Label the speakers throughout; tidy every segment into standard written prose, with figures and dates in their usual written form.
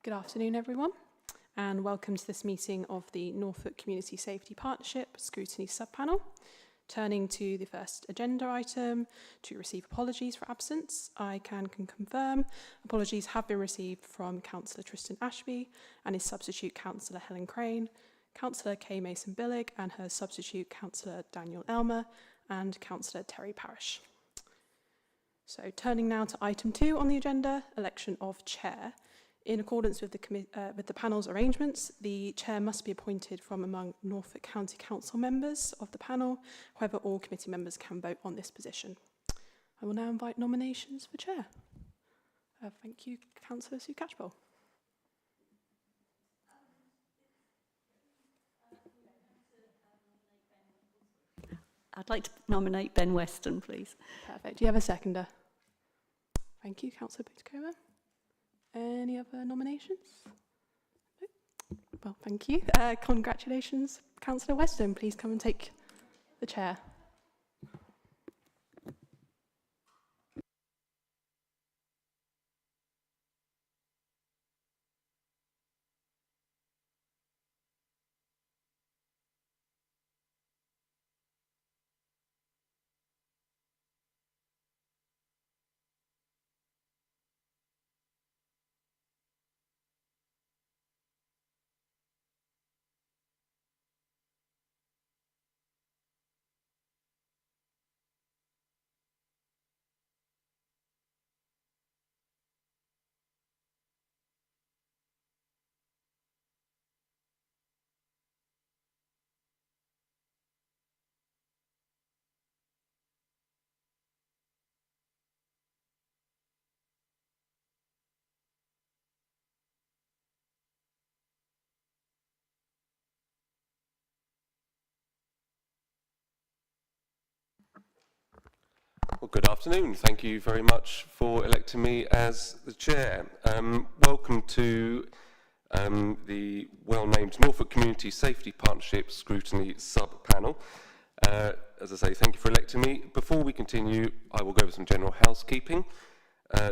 Speaker 1: Good afternoon, everyone, and welcome to this meeting of the Norfolk Community Safety Partnership Scrutiny Subpanel. Turning to the first agenda item, to receive apologies for absence, I can confirm apologies have been received from Councillor Tristan Ashby and his substitute Councillor Helen Crane, Councillor Kay Mason-Billig and her substitute Councillor Daniel Elmer, and Councillor Terry Parish. So turning now to item 2 on the agenda, election of chair. In accordance with the panel's arrangements, the chair must be appointed from among Norfolk County Council members of the panel. However, all committee members can vote on this position. I will now invite nominations for chair. Thank you, Councillor Sue Catchpole.
Speaker 2: I'd like to nominate Ben Weston, please.
Speaker 1: Perfect. Do you have a seconder? Thank you, Councillor Boutikova. Any other nominations? No? Well, thank you. Congratulations, Councillor Weston. Please come and take the chair.
Speaker 3: Well, good afternoon. Thank you very much for electing me as the chair. Welcome to the well-named Norfolk Community Safety Partnership Scrutiny Sub-Panel. As I say, thank you for electing me. Before we continue, I will go over some general housekeeping.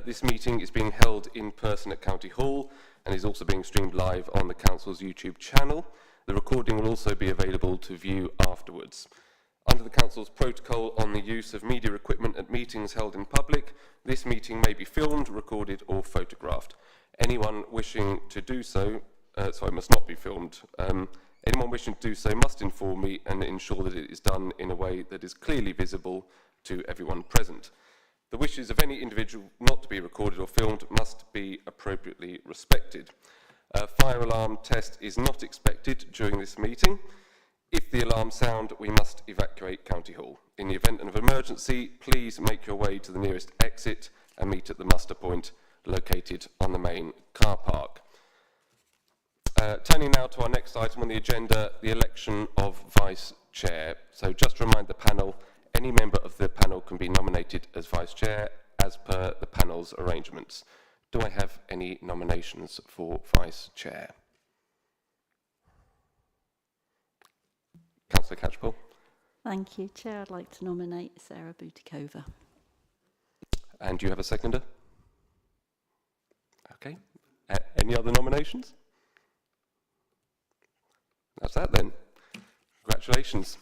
Speaker 3: This meeting is being held in person at County Hall and is also being streamed live on the Council's YouTube channel. The recording will also be available to view afterwards. Under the Council's protocol on the use of media equipment at meetings held in public, this meeting may be filmed, recorded or photographed. Anyone wishing to do so, must not be filmed. Anyone wishing to do so must inform me and ensure that it is done in a way that is clearly visible to everyone present. The wishes of any individual not to be recorded or filmed must be appropriately respected. A fire alarm test is not expected during this meeting. If the alarms sound, we must evacuate County Hall. In the event of an emergency, please make your way to the nearest exit and meet at the muster point located on the main car park. Turning now to our next item on the agenda, the election of Vice Chair. So just to remind the panel, any member of the panel can be nominated as Vice Chair as per the panel's arrangements. Do I have any nominations for Vice Chair? Councillor Catchpole.
Speaker 2: Thank you, Chair. I'd like to nominate Sarah Boutikova.
Speaker 3: And do you have a seconder? Okay. Any other nominations? That's that then. Congratulations.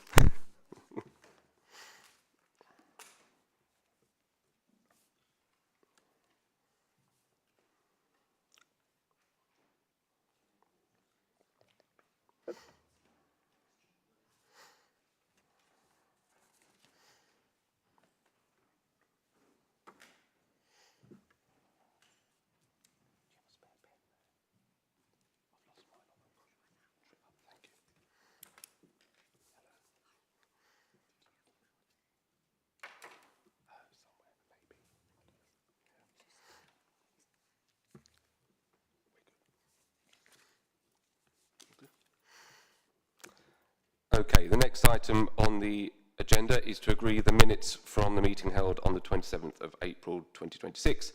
Speaker 3: Okay, the next item on the agenda is to agree the minutes from the meeting held on the 27th of April 2026.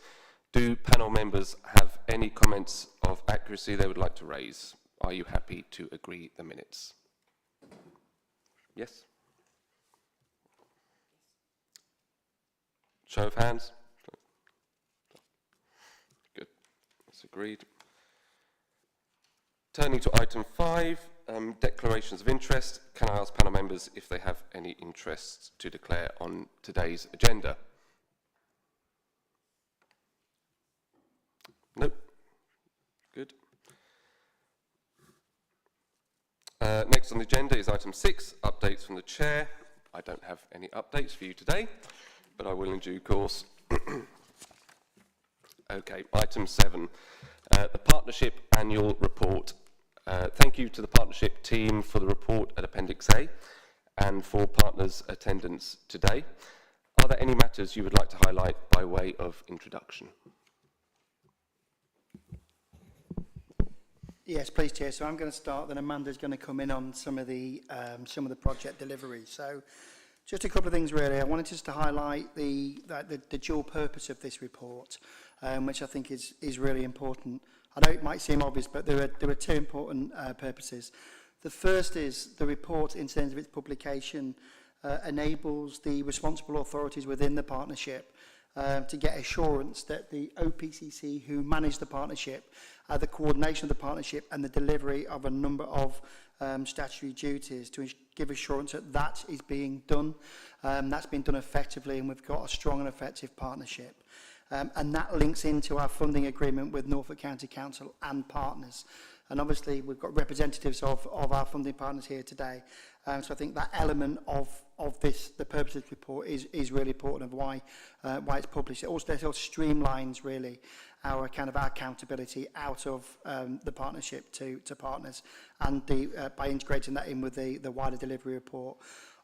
Speaker 3: Do panel members have any comments of accuracy they would like to raise? Are you happy to agree the minutes? Yes? Show of hands? Good, that's agreed. Turning to item 5, declarations of interest. Can I ask panel members if they have any interests to declare on today's agenda? Nope. Good. Next on the agenda is item 6, updates from the chair. I don't have any updates for you today, but I will in due course. Okay, item 7, the Partnership Annual Report. Thank you to the Partnership team for the report at Appendix A and for partners' attendance today. Are there any matters you would like to highlight by way of introduction?
Speaker 4: Yes, please, Chair. So I'm going to start, then Amanda's going to come in on some of the project delivery. So just a couple of things really. I wanted just to highlight the dual purpose of this report, which I think is really important. I know it might seem obvious, but there are two important purposes. The first is the report, in terms of its publication, enables the responsible authorities within the partnership to get assurance that the OPCC who manage the partnership, the coordination of the partnership and the delivery of a number of statutory duties to give assurance that that is being done. That's been done effectively, and we've got a strong and effective partnership. And that links into our funding agreement with Norfolk County Council and partners. And obviously we've got representatives of our funding partners here today. So I think that element of this, the purpose of this report, is really important of why it's published. It also streamlines really our accountability out of the partnership to partners, and by integrating that in with the wider delivery report.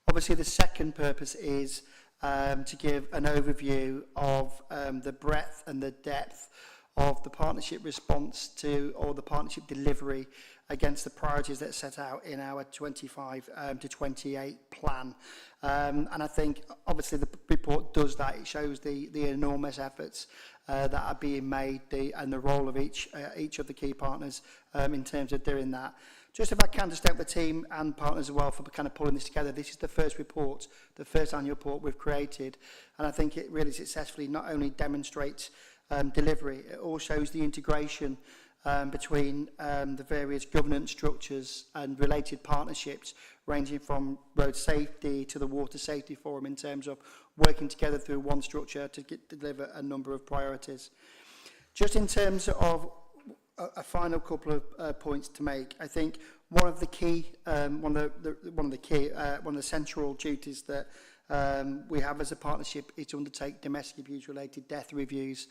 Speaker 4: Obviously the second purpose is to give an overview of the breadth and the depth of the partnership response to, or the partnership delivery against the priorities that are set out in our 25 to 28 plan. And I think obviously the report does that. It shows the enormous efforts that are being made and the role of each of the key partners in terms of doing that. Just if I can just thank the team and partners as well for kind of pulling this together. This is the first report, the first annual report we've created, and I think it really successfully not only demonstrates delivery, it also shows the integration between the various governance structures and related partnerships, ranging from road safety to the water safety forum, in terms of working together through one structure to deliver a number of priorities. Just in terms of a final couple of points to make, I think one of the central duties that we have as a partnership is to undertake domestic abuse-related death reviews.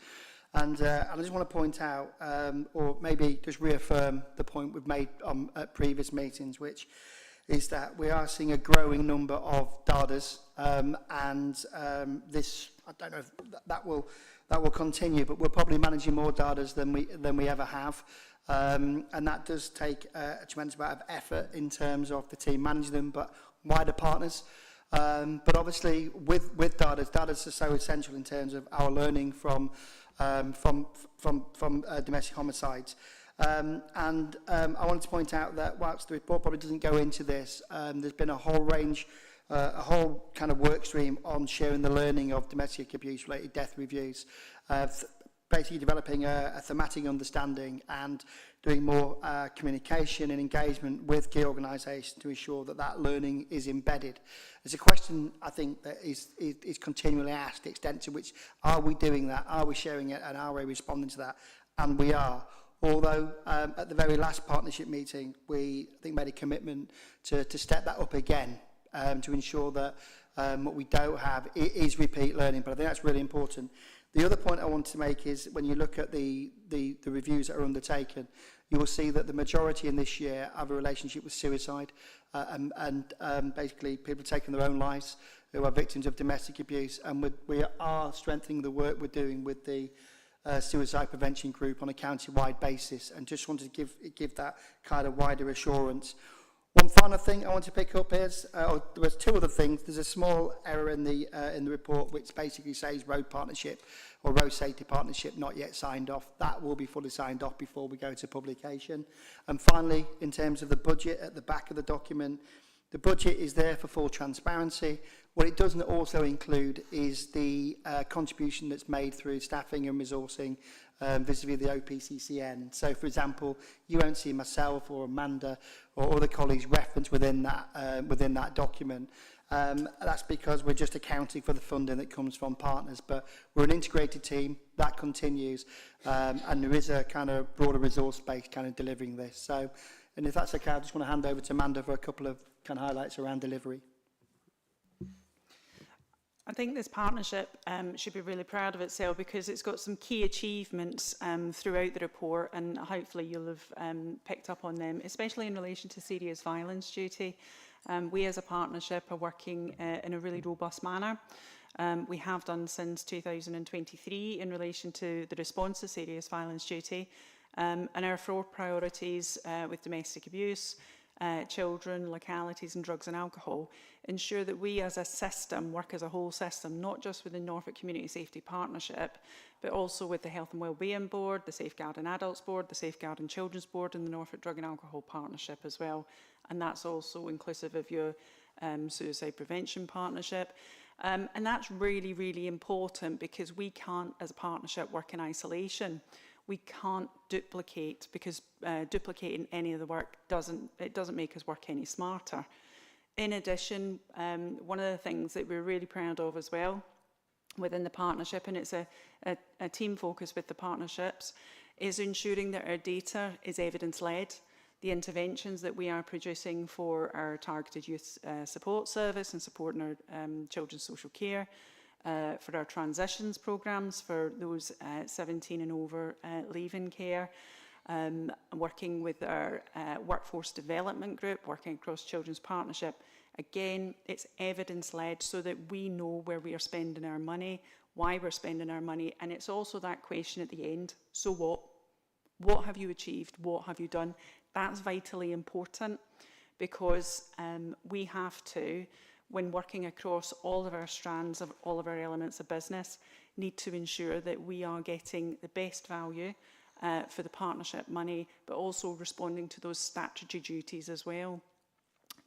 Speaker 4: And I just want to point out, or maybe just reaffirm the point we've made at previous meetings, which is that we are seeing a growing number of DADAs, this, I don't know if that will continue, but we're probably managing more DADAs than we ever have. And that does take a tremendous amount of effort in terms of the team managing them, but wider partners. But obviously with DADAs are so essential in terms of our learning from domestic homicides. I wanted to point out that whilst the report probably doesn't go into this, there's been a whole range, a whole kind of work stream on sharing the learning of domestic abuse related death reviews, basically developing a thematic understanding and doing more communication and engagement with key organisations to ensure that that learning is embedded. There's a question, I think, that is continually asked, the extent to which are we doing that, are we sharing it, and are we responding to that? And we are. Although at the very last partnership meeting, we, I think, made a commitment to step that up again, to ensure that what we don't have is repeat learning. But I think that's really important. The other point I want to make is when you look at the reviews that are undertaken, you will see that the majority in this year have a relationship with suicide and basically people taking their own lives who are victims of domestic abuse. And we are strengthening the work we're doing with the suicide prevention group on a county-wide basis, and just wanted to give that kind of wider assurance. One final thing I want to pick up is, there was two other things. There's a small error in the report which basically says road partnership or road safety partnership not yet signed off. That will be fully signed off before we go to publication. And finally, in terms of the budget at the back of the document, the budget is there for full transparency. What it doesn't also include is the contribution that's made through staffing and resourcing vis-a-vis the OPCCN. So, for example, you won't see myself or Amanda or other colleagues referenced within that document. That's because we're just accounting for the funding that comes from partners, but we're an integrated team that continues, and there is a kind of broader resource base kind of delivering this. So, and if that's okay, I just want to hand over to Amanda for a couple of kind of highlights around delivery.
Speaker 5: I think this partnership should be really proud of itself because it's got some key achievements throughout the report, and hopefully you'll have picked up on them, especially in relation to serious violence duty. We as a partnership are working in a really robust manner. We have done since 2023 in relation to the response to serious violence duty, and our 4 priorities with domestic abuse, children, localities and drugs and alcohol ensure that we as a system work as a whole system, not just within Norfolk Community Safety Partnership, but also with the Health and Wellbeing Board, the Safeguarding Adults Board, the Safeguarding Children's Board and the Norfolk Drug and Alcohol Partnership as well. And that's also inclusive of your Suicide Prevention Partnership. And that's really, really important because we can't, as a partnership, work in isolation. We can't duplicate because duplicating any of the work doesn't make us work any smarter. In addition, one of the things that we're really proud of as well within the partnership, and it's a team focus with the partnerships, is ensuring that our data is evidence-led. The interventions that we are producing for our targeted youth support service and supporting our children's social care, for our transitions programmes for those 17 and over leaving care, working with our workforce development group, working across Children's Partnership. Again, it's evidence-led so that we know where we are spending our money, why we're spending our money, and it's also that question at the end, so what? What have you achieved? What have you done? That's vitally important because we have to, when working across all of our strands of all of our elements of business, need to ensure that we are getting the best value for the partnership money, but also responding to those statutory duties as well.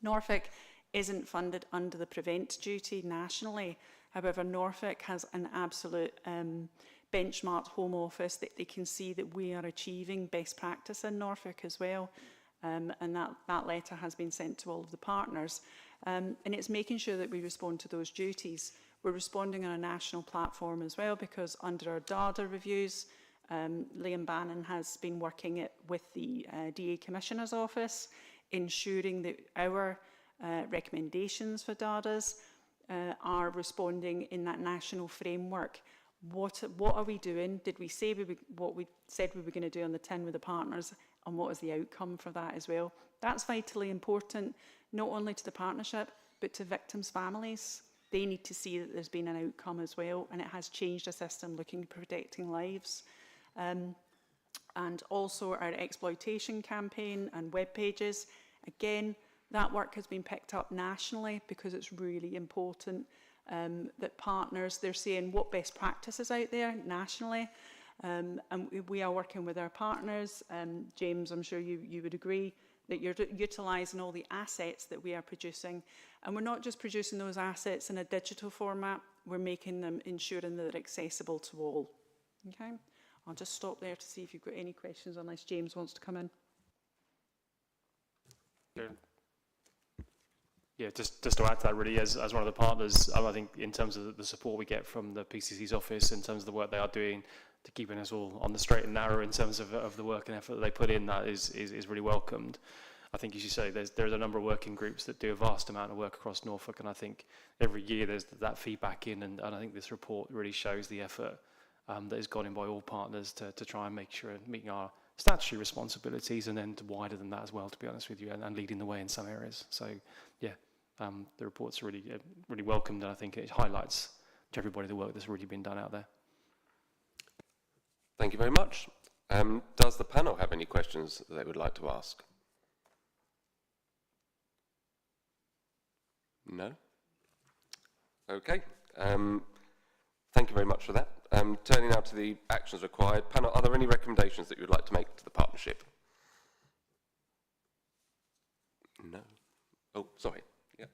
Speaker 5: Norfolk isn't funded under the prevent duty nationally. However, Norfolk has an absolute benchmarked home office that they can see that we are achieving best practice in Norfolk as well. And that letter has been sent to all of the partners. And it's making sure that we respond to those duties. We're responding on a national platform as well because under our data reviews, Liam Bannon has been working with the DA Commissioner's Office, ensuring that our recommendations for DADAs are responding in that national framework. What are we doing? Did we say what we said we were going to do on the tin with the partners, and what is the outcome for that as well? That's vitally important, not only to the partnership, but to victims' families. They need to see that there's been an outcome as well, and it has changed a system looking at protecting lives. And also our exploitation campaign and web pages. Again, that work has been picked up nationally because it's really important that partners, they're seeing what best practices out there nationally. And we are working with our partners. James, I'm sure you would agree that you're utilising all the assets that we are producing. And we're not just producing those assets in a digital format, we're making them, ensuring that they're accessible to all. Okay? I'll just stop there to see if you've got any questions, unless James wants to come in.
Speaker 6: Yeah, just to add to that, really, as one of the partners, I think in terms of the support we get from the PCC's office, in terms of the work they are doing to keeping us all on the straight and narrow in terms of the work and effort that they put in, that is really welcomed. I think, as you say, there's a number of working groups that do a vast amount of work across Norfolk, and I think every year there's that feedback in, and I think this report really shows the effort that has gone in by all partners to try and make sure meeting our statutory responsibilities, and then wider than that as well, to be honest with you, and leading the way in some areas. So, yeah, the report's really welcomed, and I think it highlights to everybody the work that's really been done out there.
Speaker 3: Thank you very much. Does the panel have any questions that they would like to ask? No? Okay. Thank you very much for that. Turning now to the actions required. Panel, are there any recommendations that you would like to make to the partnership? No. Oh, sorry. Yeah.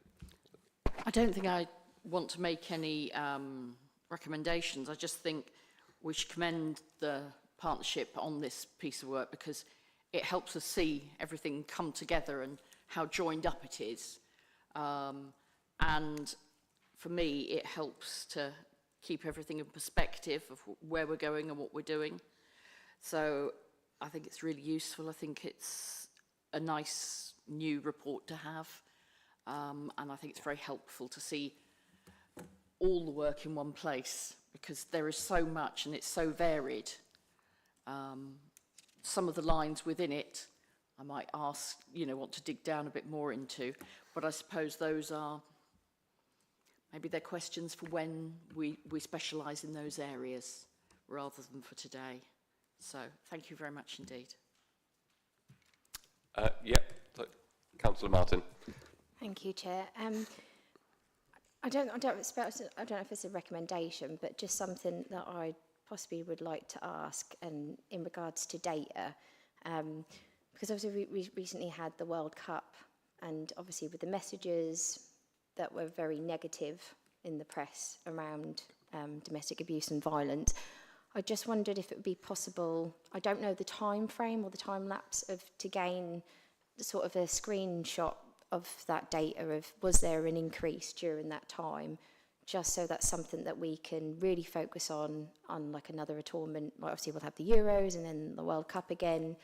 Speaker 7: I don't think I want to make any recommendations. I just think we should commend the partnership on this piece of work, because it helps us see everything come together and how joined up it is. And for me, it helps to keep everything in perspective of where we're going and what we're doing. So I think it's really useful. I think it's a nice new report to have. And I think it's very helpful to see all the work in one place, because there is so much and it's so varied. Some of the lines within it, I might ask, want to dig down a bit more into, but I suppose those are, maybe they're questions for when we specialise in those areas rather than for today. So thank you very much indeed.
Speaker 3: So, Councillor Martin.
Speaker 8: Thank you, Chair. I don't know if it's a recommendation, but just something that I possibly would like to ask, and in regards to data, because obviously we recently had the World Cup, and obviously with the messages that were very negative in the press around domestic abuse and violence, I just wondered if it would be possible, I don't know the time frame or the time lapse to gain sort of a screenshot of that data of was there an increase during that time, just so that's something that we can really focus on like another tournament. Well, obviously we'll have the Euros and then the World Cup again,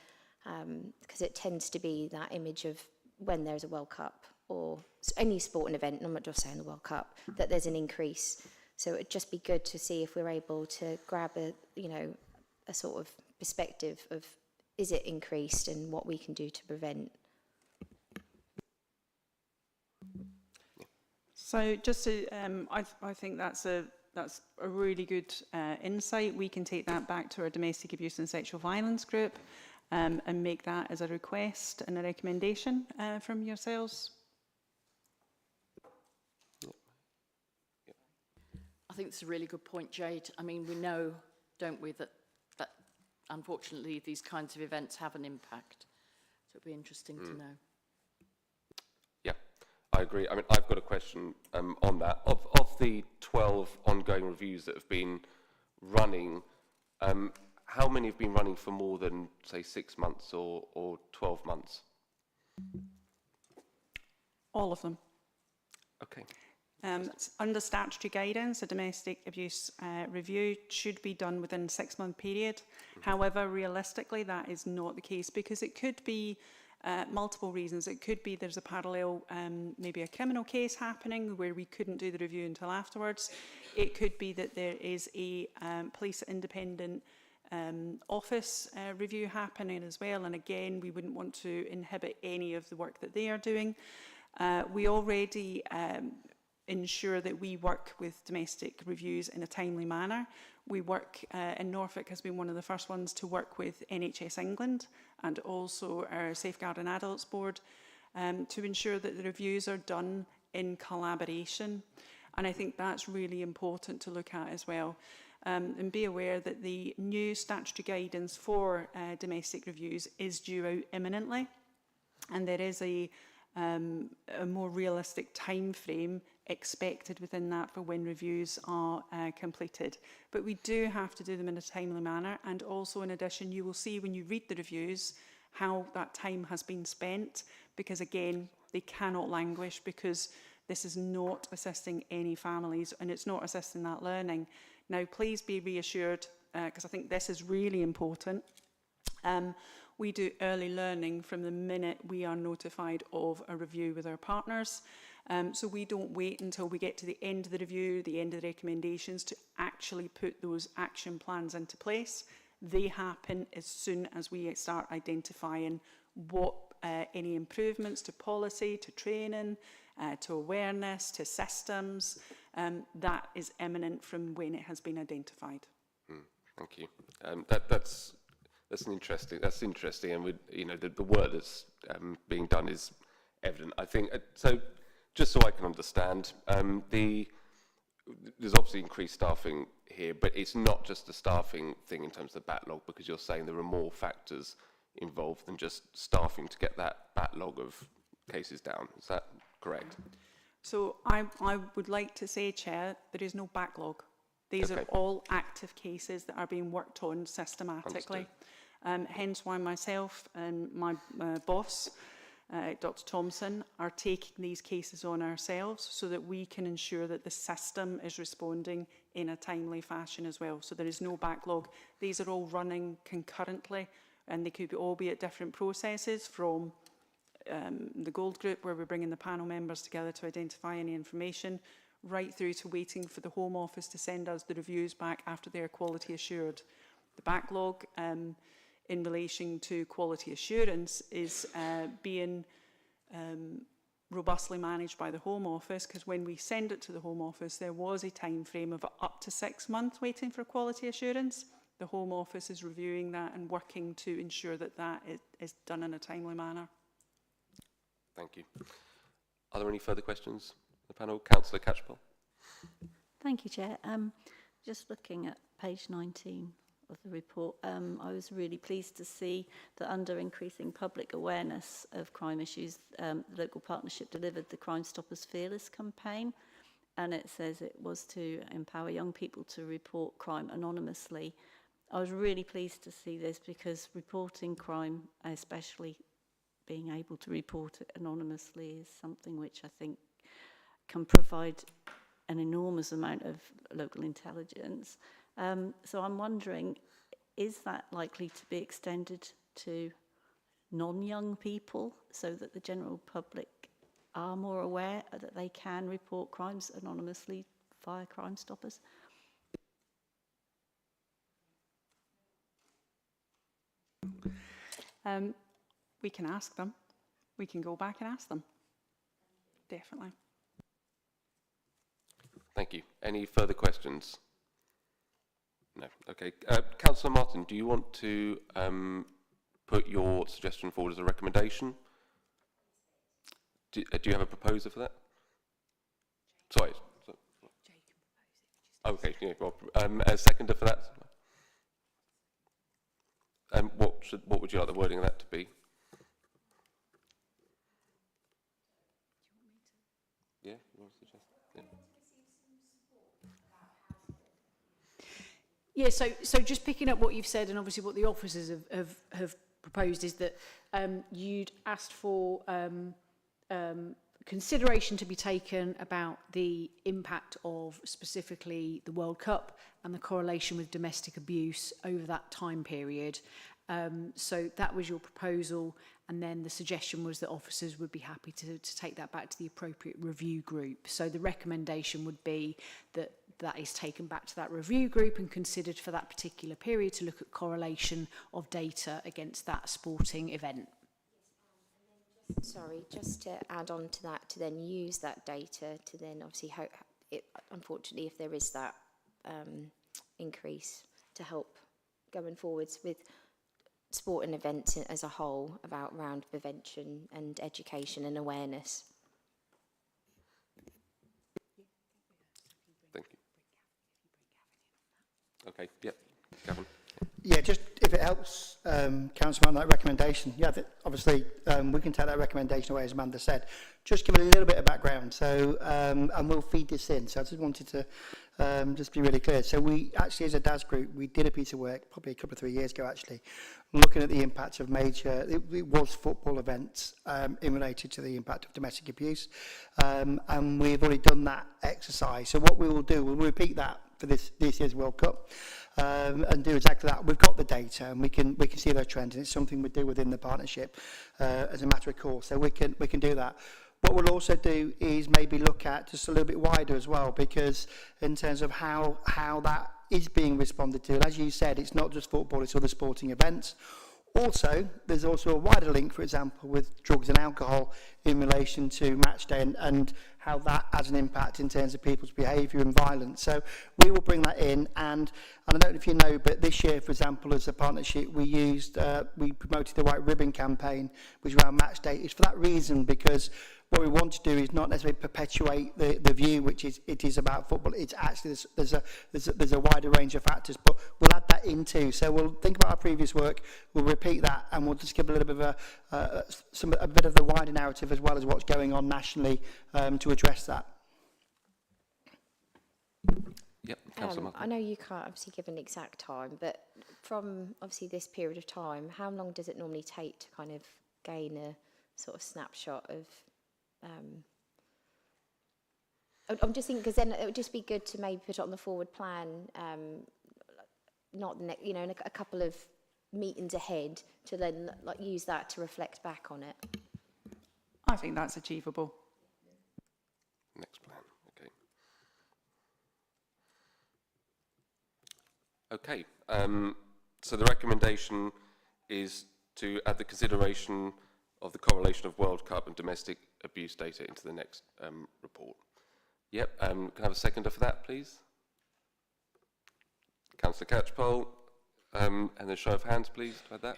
Speaker 8: because it tends to be that image of when there's a World Cup or any sporting event, and I'm not just saying the World Cup, that there's an increase. So it'd just be good to see if we're able to grab a sort of perspective of is it increased and what we can do to prevent.
Speaker 5: So just to, I think that's a really good insight. We can take that back to our domestic abuse and sexual violence group and make that as a request and a recommendation from yourselves.
Speaker 7: I think it's a really good point, Jade. I mean, we know, don't we, that unfortunately these kinds of events have an impact. So it'd be interesting to know.
Speaker 3: Yeah, I agree. I mean, I've got a question on that. Of the 12 ongoing reviews that have been running, how many have been running for more than, say, 6 months or 12 months?
Speaker 5: All of them.
Speaker 3: Okay.
Speaker 5: Under statutory guidance, a domestic abuse review should be done within a 6-month period. Mm-hmm. However, realistically, that is not the case, because it could be multiple reasons. It could be there's a parallel, maybe a criminal case happening where we couldn't do the review until afterwards. It could be that there is a police independent office review happening as well. And again, we wouldn't want to inhibit any of the work that they are doing. We already ensure that we work with domestic reviews in a timely manner. We work, in Norfolk has been one of the first ones to work with NHS England and also our Safeguarding Adults Board to ensure that the reviews are done in collaboration. And I think that's really important to look at as well. And be aware that the new statutory guidance for domestic reviews is due out imminently. And there is a more realistic time frame expected within that for when reviews are completed. But we do have to do them in a timely manner, and also in addition you will see when you read the reviews how that time has been spent, because again they cannot languish, because this is not assisting any families and it's not assisting that learning. Now please be reassured, because I think this is really important. We do early learning from the minute we are notified of a review with our partners. So we don't wait until we get to the end of the review, the end of the recommendations, to actually put those action plans into place. They happen as soon as we start identifying what any improvements to policy, to training, to awareness, to systems, that is imminent from when it has been identified.
Speaker 3: Thank you. That's interesting, and the work that's being done is evident. I think so. Just so I can understand, there's obviously increased staffing here, but it's not just a staffing thing in terms of the backlog, because you're saying there are more factors involved than just staffing to get that backlog of cases down. Is that correct?
Speaker 5: So I would like to say, Chair, there is no backlog. These
Speaker 3: Okay.
Speaker 5: are all active cases that are being worked on systematically. Hence why myself and my boss, Dr. Thompson, are taking these cases on ourselves so that we can ensure that the system is responding in a timely fashion as well. So there is no backlog. These are all running concurrently, and they could all be at different processes, from the Gold Group, where we're bringing the panel members together to identify any information, right through to waiting for the Home Office to send us the reviews back after they're quality assured. The backlog in relation to quality assurance is being robustly managed by the Home Office, because when we send it to the Home Office, there was a time frame of up to 6 months waiting for quality assurance. The Home Office is reviewing that and working to ensure that that is done in a timely manner.
Speaker 3: Thank you. Are there any further questions? The panel, Councillor Catchpole.
Speaker 2: Thank you, Chair. Just looking at page 19 of the report, I was really pleased to see that under increasing public awareness of crime issues, the local partnership delivered the Crime Stoppers Fearless campaign, and it says it was to empower young people to report crime anonymously. I was really pleased to see this, because reporting crime, especially being able to report it anonymously, is something which I think can provide an enormous amount of local intelligence. So I'm wondering, is that likely to be extended to non-young people, so that the general public are more aware that they can report crimes anonymously via Crime Stoppers?
Speaker 5: We can ask them. We can go back and ask them. Definitely.
Speaker 3: Thank you. Any further questions? No. Okay. Councillor Martin, do you want to put your suggestion forward as a recommendation? Do you have a proposer for that? Sorry. Okay. Yeah, well, a seconder for that? What would you like the wording of that to be? Yeah, you want to suggest? Yeah.
Speaker 9: Yeah, so just picking up what you've said, and obviously what the officers have proposed, is that you'd asked for consideration to be taken about the impact of specifically the World Cup and the correlation with domestic abuse over that time period. So that was your proposal, and then the suggestion was that officers would be happy to take that back to the appropriate review group. So the recommendation would be that that is taken back to that review group and considered for that particular period to look at correlation of data against that sporting event.
Speaker 8: Sorry, just to add on to that, to then use that data to then obviously hope it, unfortunately, if there is that increase, to help going forwards with sporting events as a whole, about around prevention and education and awareness.
Speaker 3: Thank you. Okay, yep, Gavin.
Speaker 4: Yeah, just if it helps, Councillor, that recommendation, yeah, obviously we can take that recommendation away, as Amanda said. Just give it a little bit of background, so and we'll feed this in. So I just wanted to just be really clear. So we actually, as a DAS group, we did a piece of work probably a couple of 3 years ago, actually, looking at the impact of major, it was football events in related to the impact of domestic abuse, and we've already done that exercise. So what we will do, we'll repeat that for this year's World Cup, and do exactly that. We've got the data, and we can see those trends, and it's something we do within the partnership as a matter of course. So we can do that. What we'll also do is maybe look at just a little bit wider as well, because in terms of how that is being responded to, as you said, it's not just football, it's other sporting events. Also, there's also a wider link, for example, with drugs and alcohol in relation to match day, and how that has an impact in terms of people's behaviour and violence. So we will bring that in, and I don't know if you know, but this year, for example, as a partnership, we promoted the White Ribbon campaign, which is around match day. It's for that reason, because what we want to do is not necessarily perpetuate the view, which is it is about football. It's actually there's a wider range of factors, but we'll add that in too. So we'll think about our previous work, we'll repeat that, and we'll just give a little bit of a bit of the wider narrative as well as what's going on nationally to address that.
Speaker 3: Yep, Councillor Muffin.
Speaker 8: I know you can't obviously give an exact time, but from obviously this period of time, how long does it normally take to kind of gain a sort of snapshot of... I'm just thinking, because then it would just be good to maybe put it on the forward plan, not the next, you know, in a couple of meetings ahead, to then like use that to reflect back on it.
Speaker 5: I think that's achievable.
Speaker 3: Next plan, okay. Okay, so the recommendation is to add the consideration of the correlation of World Cup and domestic abuse data into the next report. Yep, can I have a seconder for that, please? Councillor Catchpole, and a show of hands, please, to add that.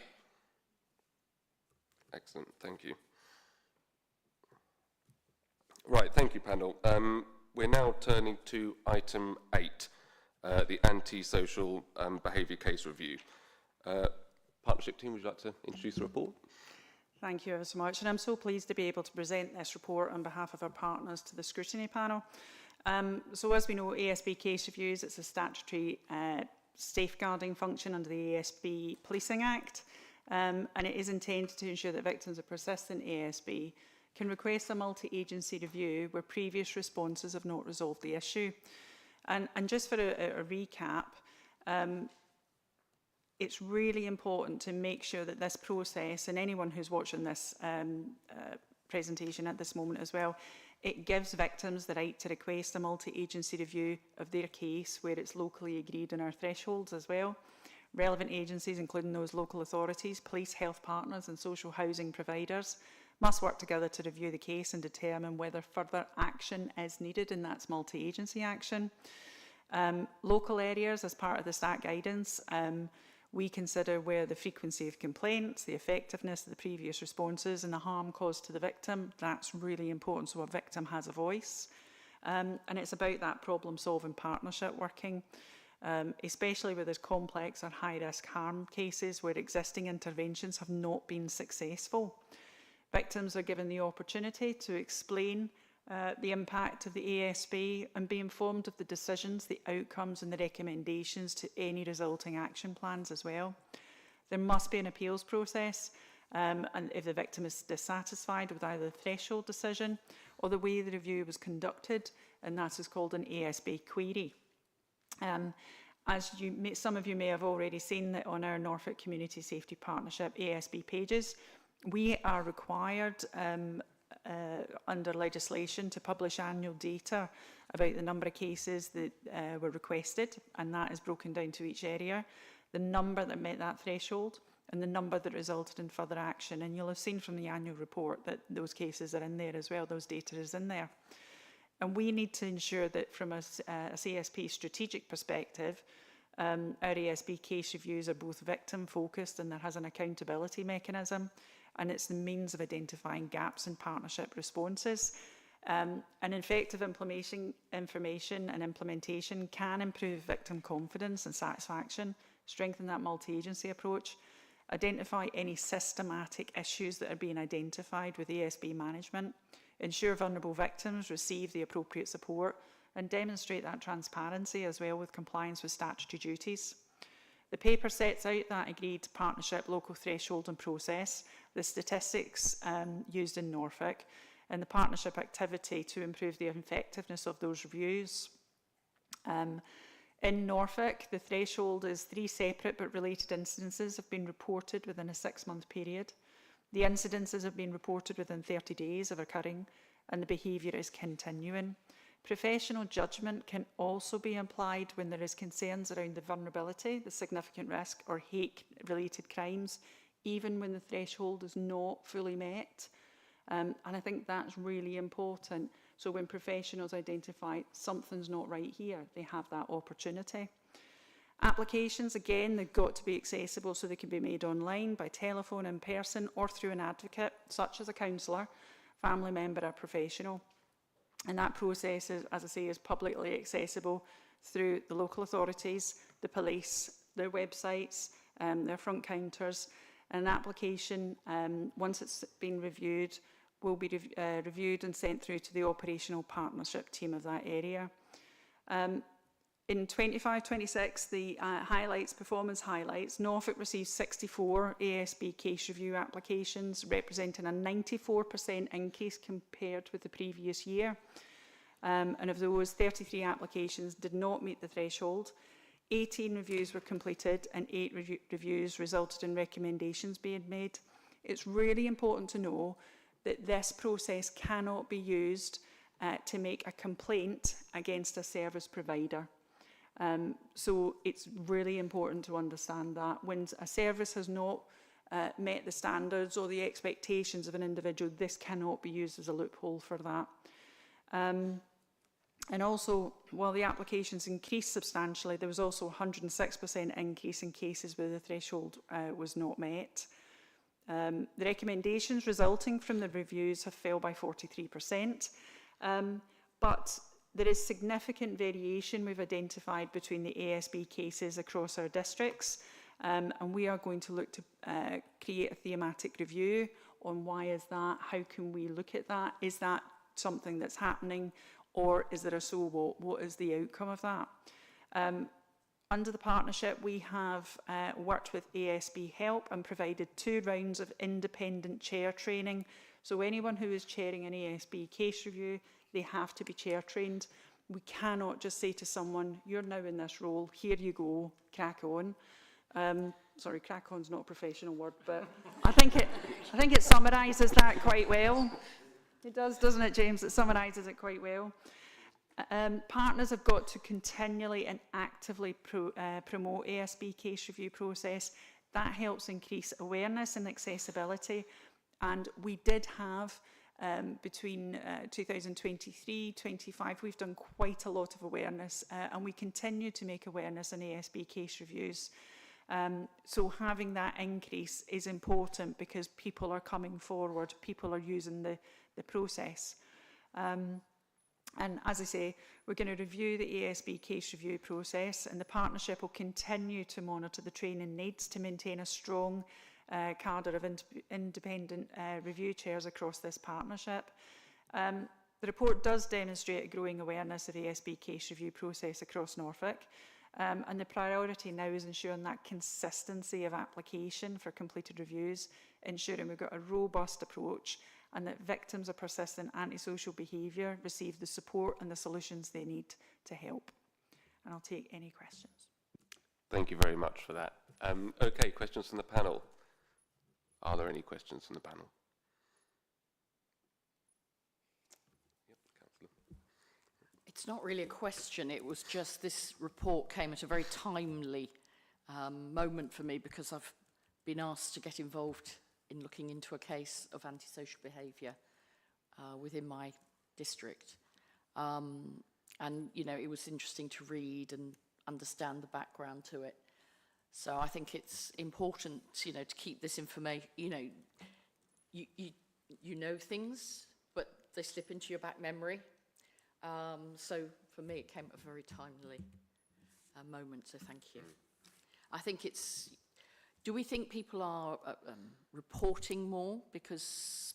Speaker 3: Excellent, thank you. Right, thank you, panel. We're now turning to item 8, the anti-social behaviour case review. Partnership team, would you like to introduce the report?
Speaker 5: Thank you ever so much, and I'm so pleased to be able to present this report on behalf of our partners to the Scrutiny panel. So as we know, ASB case reviews, it's a statutory safeguarding function under the ASB Policing Act, and it is intended to ensure that victims of persistent ASB can request a multi-agency review where previous responses have not resolved the issue. And just for a recap, it's really important to make sure that this process, and anyone who's watching this presentation at this moment as well, it gives victims the right to request a multi-agency review of their case where it's locally agreed in our thresholds as well. Relevant agencies, including those local authorities, police, health partners and social housing providers, must work together to review the case and determine whether further action is needed, and that's multi-agency action. Local areas, as part of the STAT guidance, we consider where the frequency of complaints, the effectiveness of the previous responses and the harm caused to the victim. That's really important, so a victim has a voice. And it's about that problem-solving partnership working, especially where there's complex or high-risk harm cases where existing interventions have not been successful. Victims are given the opportunity to explain the impact of the ASB and be informed of the decisions, the outcomes and the recommendations to any resulting action plans as well. There must be an appeals process, and if the victim is dissatisfied with either the threshold decision or the way the review was conducted, and that is called an ASB query. As some of you may have already seen that on our Norfolk Community Safety Partnership ASB pages, we are required under legislation to publish annual data about the number of cases that were requested, and that is broken down to each area, the number that met that threshold and the number that resulted in further action. And you'll have seen from the annual report that those cases are in there as well, those data is in there. And we need to ensure that from a CSP strategic perspective, our ASB case reviews are both victim focused and there has an accountability mechanism, and it's the means of identifying gaps in partnership responses. And effective information and implementation can improve victim confidence and satisfaction, strengthen that multi-agency approach, identify any systematic issues that are being identified with ASB management, ensure vulnerable victims receive the appropriate support, and demonstrate that transparency as well with compliance with statutory duties. The paper sets out that agreed partnership local threshold and process, the statistics used in Norfolk, and the partnership activity to improve the effectiveness of those reviews. In Norfolk, the threshold is 3 separate but related incidences have been reported within a 6-month period. The incidences have been reported within 30 days of occurring, and the behaviour is continuing. Professional judgment can also be applied when there is concerns around the vulnerability, the significant risk or hate-related crimes, even when the threshold is not fully met. And I think that's really important. So when professionals identify something's not right here, they have that opportunity. Applications, again, they've got to be accessible so they can be made online, by telephone, in person, or through an advocate, such as a counsellor, family member or professional. And that process, is, as I say, is publicly accessible through the local authorities, the police, their websites, their front counters. And an application, once it's been reviewed, will be reviewed and sent through to the operational partnership team of that area. In 25-26, the highlights, performance highlights, Norfolk received 64 ASB case review applications, representing a 94% increase compared with the previous year. And of those, 33 applications did not meet the threshold. 18 reviews were completed and 8 reviews resulted in recommendations being made. It's really important to know that this process cannot be used to make a complaint against a service provider. So it's really important to understand that when a service has not met the standards or the expectations of an individual, this cannot be used as a loophole for that. And also, while the applications increased substantially, there was also a 106% increase in cases where the threshold was not met. The recommendations resulting from the reviews have fell by 43%, but there is significant variation we've identified between the ASB cases across our districts, and we are going to look to create a thematic review on why is that, how can we look at that, is that something that's happening, or is there a so what is the outcome of that? Under the partnership, we have worked with ASB Help and provided 2 rounds of independent chair training. So anyone who is chairing an ASB case review, they have to be chair trained. We cannot just say to someone, you're now in this role, here you go, crack on. Sorry, crack on's not a professional word, but I think it summarises that quite well. It does, doesn't it, James? It summarises it quite well. Partners have got to continually and actively promote ASB case review process. That helps increase awareness and accessibility. And we did have, between 2023-25, we've done quite a lot of awareness, and we continue to make awareness in ASB case reviews. So having that increase is important because people are coming forward, people are using the process. And as I say, we're going to review the ASB case review process, and the partnership will continue to monitor the training needs to maintain a strong cadre of independent review chairs across this partnership. The report does demonstrate a growing awareness of the ASB case review process across Norfolk, and the priority now is ensuring that consistency of application for completed reviews, ensuring we've got a robust approach and that victims of persistent antisocial behaviour receive the support and the solutions they need to help. And I'll take any questions.
Speaker 3: Thank you very much for that. Okay, questions from the panel. Are there any questions from the panel? Yep, Councillor.
Speaker 7: It's not really a question, it was just this report came at a very timely moment for me because I've been asked to get involved in looking into a case of antisocial behaviour within my district. And, you know, it was interesting to read and understand the background to it. So I think it's important, you know, to keep this information, you know, you know things, but they slip into your back memory. So for me, it came at a very timely moment, so thank you. I think it's, do we think people are reporting more because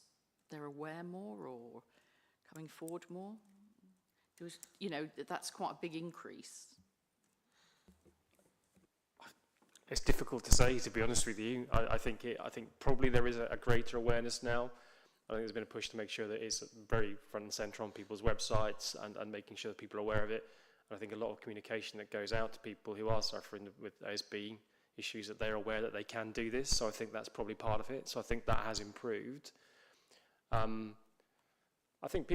Speaker 7: they're aware more or coming forward more? You know, that's quite a big increase.
Speaker 6: It's difficult to say, to be honest with you. I think probably there is a greater awareness now. I think there's been a push to make sure that it's very front and centre on people's websites and making sure that people are aware of it. And I think a lot of communication that goes out to people who are suffering with ASB issues, that they're aware that they can do this. So I think that's probably part of it. So I think that has improved. I think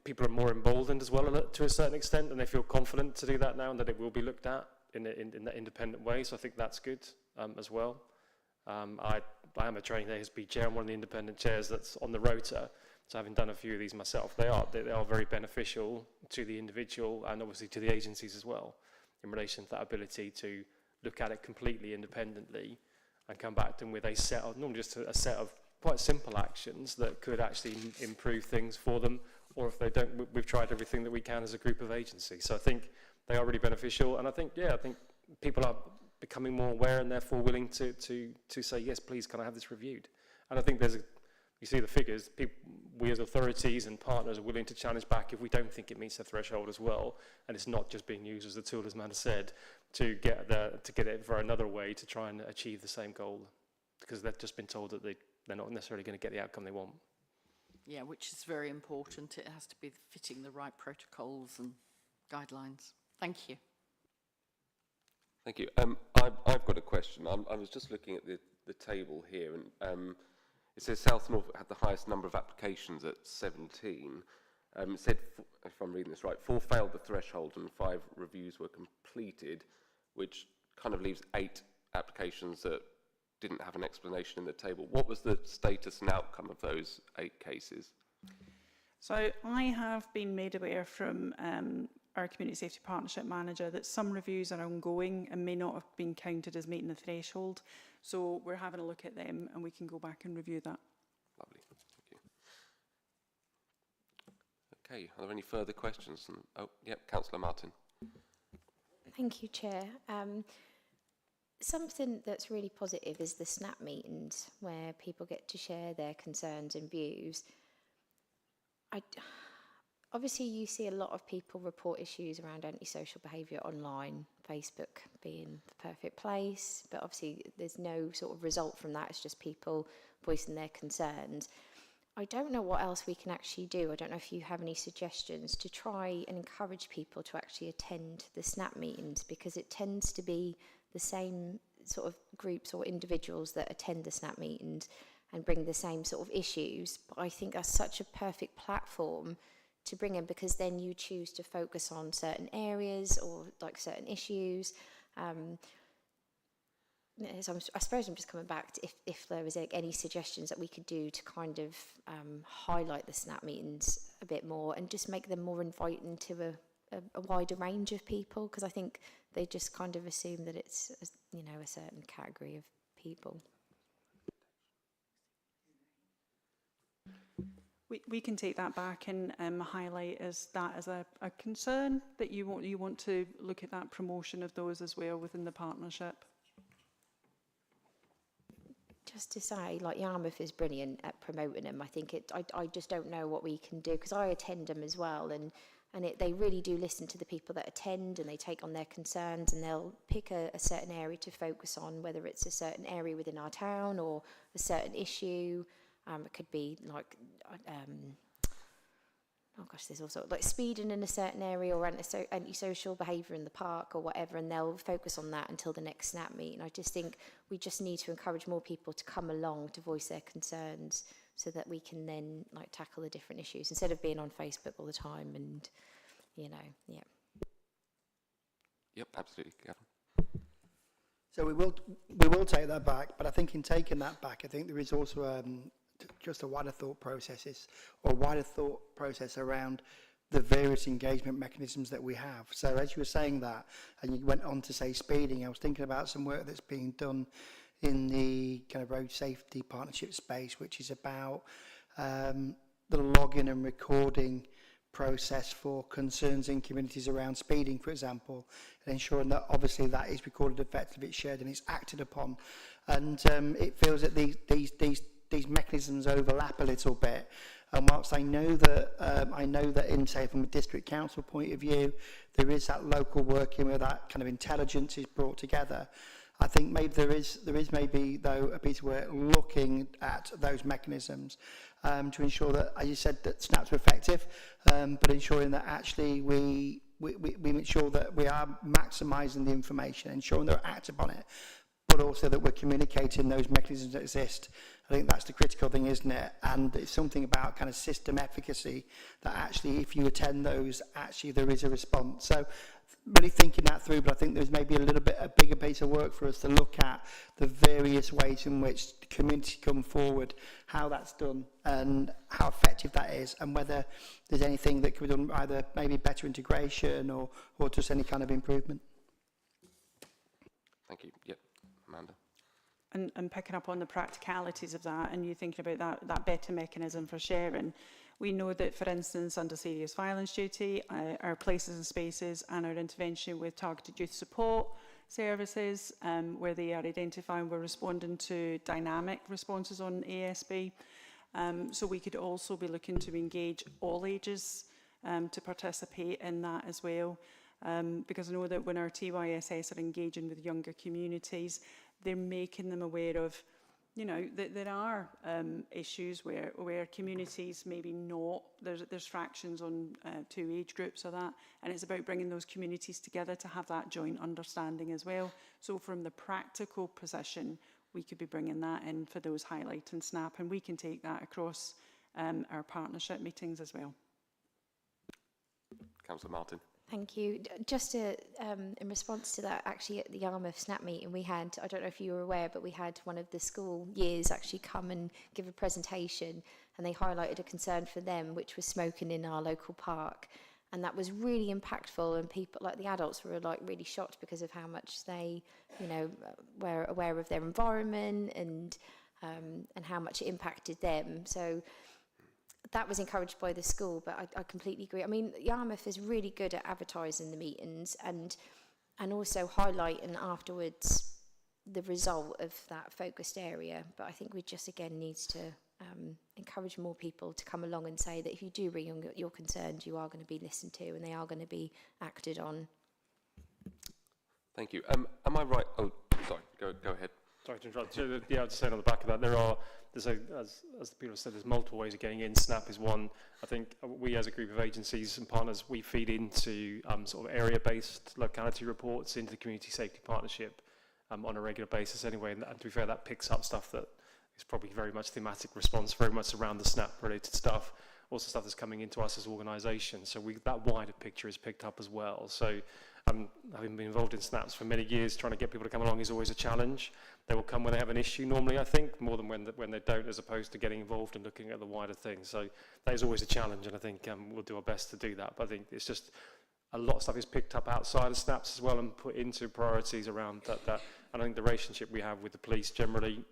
Speaker 6: people are more emboldened as well to a certain extent, and they feel confident to do that now, and that it will be looked at in that independent way. So I think that's good as well. I am a trained ASB chair. I'm one of the independent chairs that's on the rota. So having done a few of these myself, they are very beneficial to the individual and obviously to the agencies as well, in relation to that ability to look at it completely independently and come back to them with a set of, normally just a set of quite simple actions that could actually improve things for them, or if they don't, we've tried everything that we can as a group of agencies. So I think they are really beneficial, and I think people are becoming more aware and therefore willing to say, yes, please, can I have this reviewed? And I think there's you see the figures, we as authorities and partners are willing to challenge back if we don't think it meets the threshold as well, and it's not just being used as a tool, as Amanda said, to get it for another way to try and achieve the same goal, because they've just been told that they're not necessarily going to get the outcome they want.
Speaker 7: Yeah, which is very important. It has to be fitting the right protocols and guidelines. Thank you.
Speaker 3: Thank you. I've got a question. I was just looking at the table here, and it says South Norfolk had the highest number of applications at 17. It said, if I'm reading this right, 4 failed the threshold and 5 reviews were completed, which kind of leaves 8 applications that didn't have an explanation in the table. What was the status and outcome of those 8 cases?
Speaker 5: So I have been made aware from our Community Safety Partnership Manager that some reviews are ongoing and may not have been counted as meeting the threshold. So we're having a look at them and we can go back and review that.
Speaker 3: Lovely, thank you. Okay, are there any further questions? Oh, yep, Councillor Martin.
Speaker 8: Thank you, Chair. Something that's really positive is the SNAP meetings where people get to share their concerns and views. Obviously, you see a lot of people report issues around antisocial behaviour online, Facebook being the perfect place, but obviously there's no sort of result from that. It's just people voicing their concerns. I don't know what else we can actually do. I don't know if you have any suggestions to try and encourage people to actually attend the SNAP meetings, because it tends to be the same sort of groups or individuals that attend the SNAP meetings and bring the same sort of issues. But I think that's such a perfect platform to bring in, because then you choose to focus on certain areas or like certain issues. So I suppose I'm just coming back to if there was any suggestions that we could do to kind of highlight the SNAP meetings a bit more and just make them more inviting to a wider range of people, because I think they just kind of assume that it's a certain category of people.
Speaker 5: We can take that back and highlight that as a concern, that you want to look at that promotion of those as well within the partnership.
Speaker 8: Just to say, like, Yarmouth is brilliant at promoting them. I think I just don't know what we can do, because I attend them as well, and they really do listen to the people that attend, and they take on their concerns, and they'll pick a certain area to focus on, whether it's a certain area within our town or a certain issue. It could be like, there's also like speeding in a certain area or antisocial behaviour in the park or whatever, and they'll focus on that until the next SNAP meeting. I just think we just need to encourage more people to come along to voice their concerns, so that we can then like tackle the different issues instead of being on Facebook all the time and, yeah.
Speaker 3: Yep, absolutely, Gavin.
Speaker 4: So we will take that back, but I think in taking that back, I think there is also just a wider thought process around the various engagement mechanisms that we have. So as you were saying that, and you went on to say speeding, I was thinking about some work that's being done in the kind of road safety partnership space, which is about the login and recording process for concerns in communities around speeding, for example, and ensuring that obviously that is recorded effectively, it's shared and it's acted upon. And it feels that these mechanisms overlap a little bit. And whilst I know that in, say, from a district council point of view, there is that local working where that kind of intelligence is brought together, I think maybe there is maybe, though, a piece of work looking at those mechanisms to ensure that, as you said, that SNAPs are effective, but ensuring that actually we make sure that we are maximising the information, ensuring that we're active on it, but also that we're communicating those mechanisms that exist. I think that's the critical thing, isn't it? And it's something about kind of system efficacy, that actually if you attend those, actually there is a response. So really thinking that through, but I think there's maybe a bigger piece of work for us to look at the various ways in which the community come forward, how that's done and how effective that is, and whether there's anything that could be done, either maybe better integration or just any kind of improvement.
Speaker 3: Thank you. Yep, Amanda.
Speaker 5: And picking up on the practicalities of that, and you thinking about that better mechanism for sharing, we know that, for instance, under serious violence duty, our places and spaces and our intervention with targeted youth support services, where they are identifying, we're responding to dynamic responses on ASB. So we could also be looking to engage all ages to participate in that as well. Because I know that when our TYSS are engaging with younger communities, they're making them aware of, you know, that there are issues where communities maybe not, there's fractions on 2 age groups or that, and it's about bringing those communities together to have that joint understanding as well. So from the practical position, we could be bringing that in for those highlight and snap, and we can take that across our partnership meetings as well.
Speaker 3: Councillor Martin.
Speaker 8: Thank you. Just to, in response to that, actually at the Yarmouth SNAP meeting we had, I don't know if you were aware, but we had one of the school years actually come and give a presentation, and they highlighted a concern for them, which was smoking in our local park. And that was really impactful, and people, like the adults, were like really shocked because of how much they, you know, were aware of their environment and how much it impacted them. So that was encouraged by the school, but I completely agree. I mean, Yarmouth is really good at advertising the meetings and also highlighting afterwards the result of that focused area. But I think we just, again, needs to encourage more people to come along and say that if you do bring your concerns, you are going to be listened to and they are going to be acted on.
Speaker 3: Thank you. Am I right? Oh, sorry, go ahead.
Speaker 6: Sorry to interrupt. Yeah, I was just saying on the back of that, as the people have said, there's multiple ways of getting in. SNAP is one. I think we, as a group of agencies and partners, we feed into sort of area-based locality reports into the Community Safety Partnership on a regular basis anyway. And to be fair, that picks up stuff that is probably very much thematic response, very much around the SNAP-related stuff. Also stuff that's coming into us as organisations. So that wider picture is picked up as well. So having been involved in SNAPs for many years, trying to get people to come along is always a challenge. They will come when they have an issue normally, I think, more than when they don't, as opposed to getting involved and looking at the wider thing. So that is always a challenge, and I think we'll do our best to do that. But I think it's just a lot of stuff is picked up outside of SNAPs as well and put into priorities around that. And I think the relationship we have with the police generally,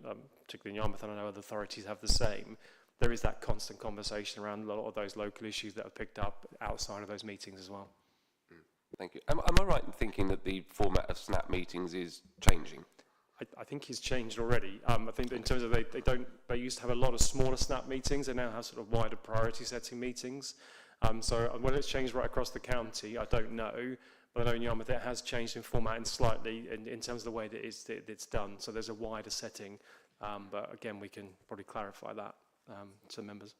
Speaker 6: particularly in Yarmouth, and I know other authorities have the same, there is that constant conversation around a lot of those local issues that are picked up outside of those meetings as well.
Speaker 3: Thank you. Am I right in thinking that the format of SNAP meetings is changing?
Speaker 6: I think it's changed already. I think in terms of they used to have a lot of smaller SNAP meetings. They now have sort of wider priority setting meetings. So whether it's changed right across the county, I don't know. But I know in Yarmouth it has changed in format and slightly in terms of the way that it's done. So there's a wider setting. But again, we can probably clarify that to members.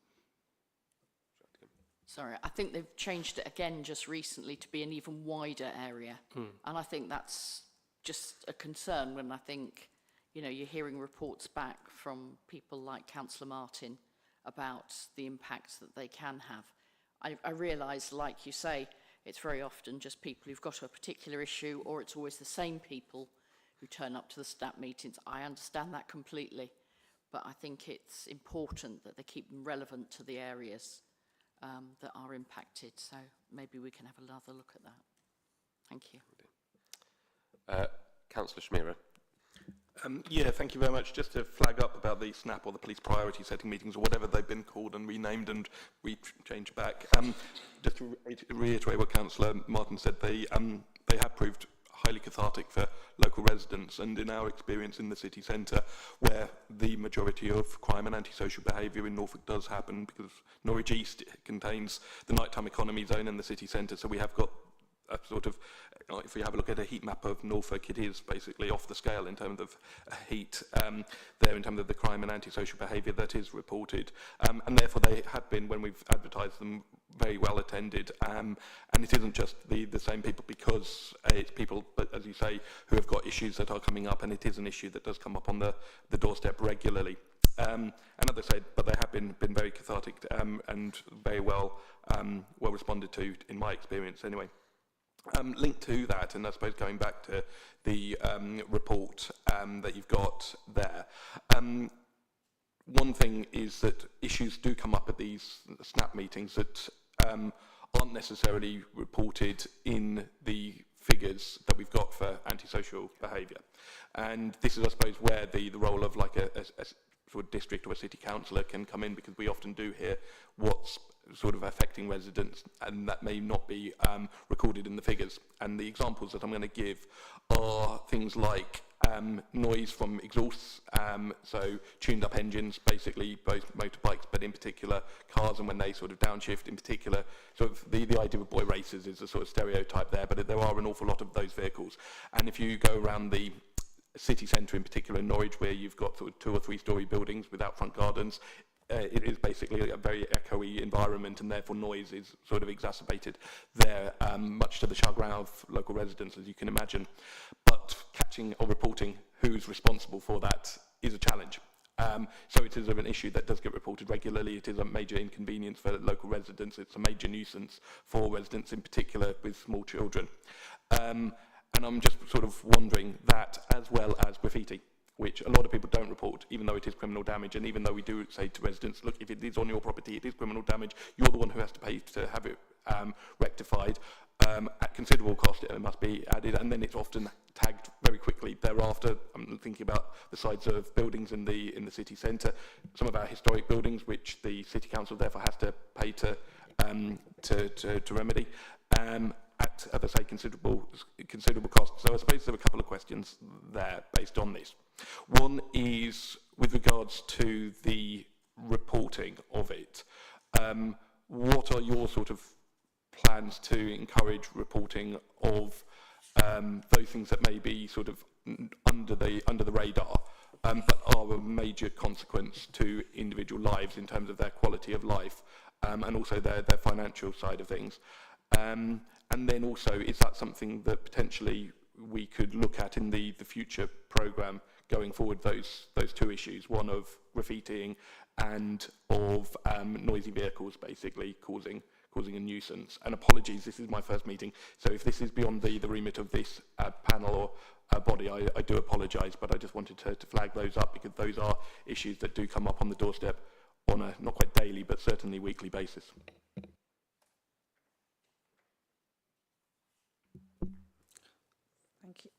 Speaker 7: Sorry, I think they've changed it again just recently to be an even wider area. And I think that's just a concern when I think, you know, you're hearing reports back from people like Councillor Martin about the impact that they can have. I realise, like you say, it's very often just people who've got a particular issue, or it's always the same people who turn up to the SNAP meetings. I understand that completely, but I think it's important that they keep them relevant to the areas that are impacted. So maybe we can have another look at that. Thank you.
Speaker 3: Councillor Schmierer.
Speaker 10: Yeah, thank you very much. Just to flag up about the SNAP or the police priority setting meetings or whatever they've been called and renamed and changed back. Just to reiterate what Councillor Martin said, they have proved highly cathartic for local residents, and in our experience in the city centre, where the majority of crime and antisocial behaviour in Norfolk does happen, because Norwich East contains the nighttime economy zone and the city centre, so we have got a sort of, if we have a look at a heat map of Norfolk, it is basically off the scale in terms of heat there, in terms of the crime and antisocial behaviour that is reported. And therefore they have been, when we've advertised them, very well attended. And it isn't just the same people, because it's people, but as you say, who have got issues that are coming up, and it is an issue that does come up on the doorstep regularly. And as I said, but they have been very cathartic and very well responded to, in my experience anyway. Linked to that, and I suppose going back to the report that you've got there, one thing is that issues do come up at these SNAP meetings that aren't necessarily reported in the figures that we've got for antisocial behaviour. And this is, I suppose, where the role of like a sort of district or a city councillor can come in, because we often do hear what's sort of affecting residents, and that may not be recorded in the figures. And the examples that I'm going to give are things like noise from exhausts, so tuned up engines, basically both motorbikes, but in particular cars, and when they sort of downshift, in particular, sort of the idea of boy racers is a sort of stereotype there, but there are an awful lot of those vehicles. And if you go around the city centre, in particular in Norwich, where you've got sort of 2 or 3 story buildings without front gardens, it is basically a very echoey environment, and therefore noise is sort of exacerbated there, much to the chagrin of local residents, as you can imagine. But catching or reporting who's responsible for that is a challenge. So it is an issue that does get reported regularly. It is a major inconvenience for local residents. It's a major nuisance for residents, in particular with small children. And I'm just sort of wondering that, as well as graffiti, which a lot of people don't report, even though it is criminal damage, and even though we do say to residents, look, if it is on your property, it is criminal damage, you're the one who has to pay to have it rectified. At considerable cost, it must be added, and then it's often tagged very quickly thereafter. I'm thinking about the sides of buildings in the city centre, some of our historic buildings, which the city council therefore has to pay to remedy. At, as I say, considerable cost. So I suppose there are a couple of questions there based on this. One is with regards to the reporting of it. What are your sort of plans to encourage reporting of those things that may be sort of under the radar, but are a major consequence to individual lives in terms of their quality of life, and also their financial side of things? And then also, is that something that potentially we could look at in the future programme going forward, those 2 issues, one of graffitiing and of noisy vehicles basically causing a nuisance? And apologies, this is my first meeting, so if this is beyond the remit of this panel or body, I do apologise, but I just wanted to flag those up, because those are issues that do come up on the doorstep on a not quite daily but certainly weekly basis.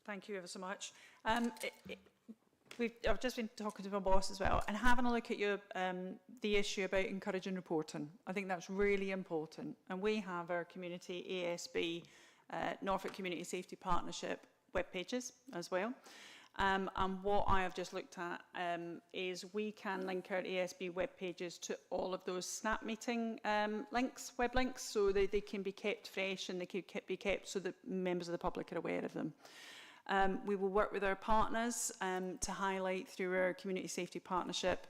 Speaker 5: Thank you ever so much. I've just been talking to my boss as well, and having a look at your the issue about encouraging reporting. I think that's really important. And we have our community ASB, Norfolk Community Safety Partnership web pages as well. And what I have just looked at is we can link our ASB web pages to all of those snap meeting links, web links, so they can be kept fresh and they can be kept so that members of the public are aware of them. We will work with our partners to highlight through our Community Safety Partnership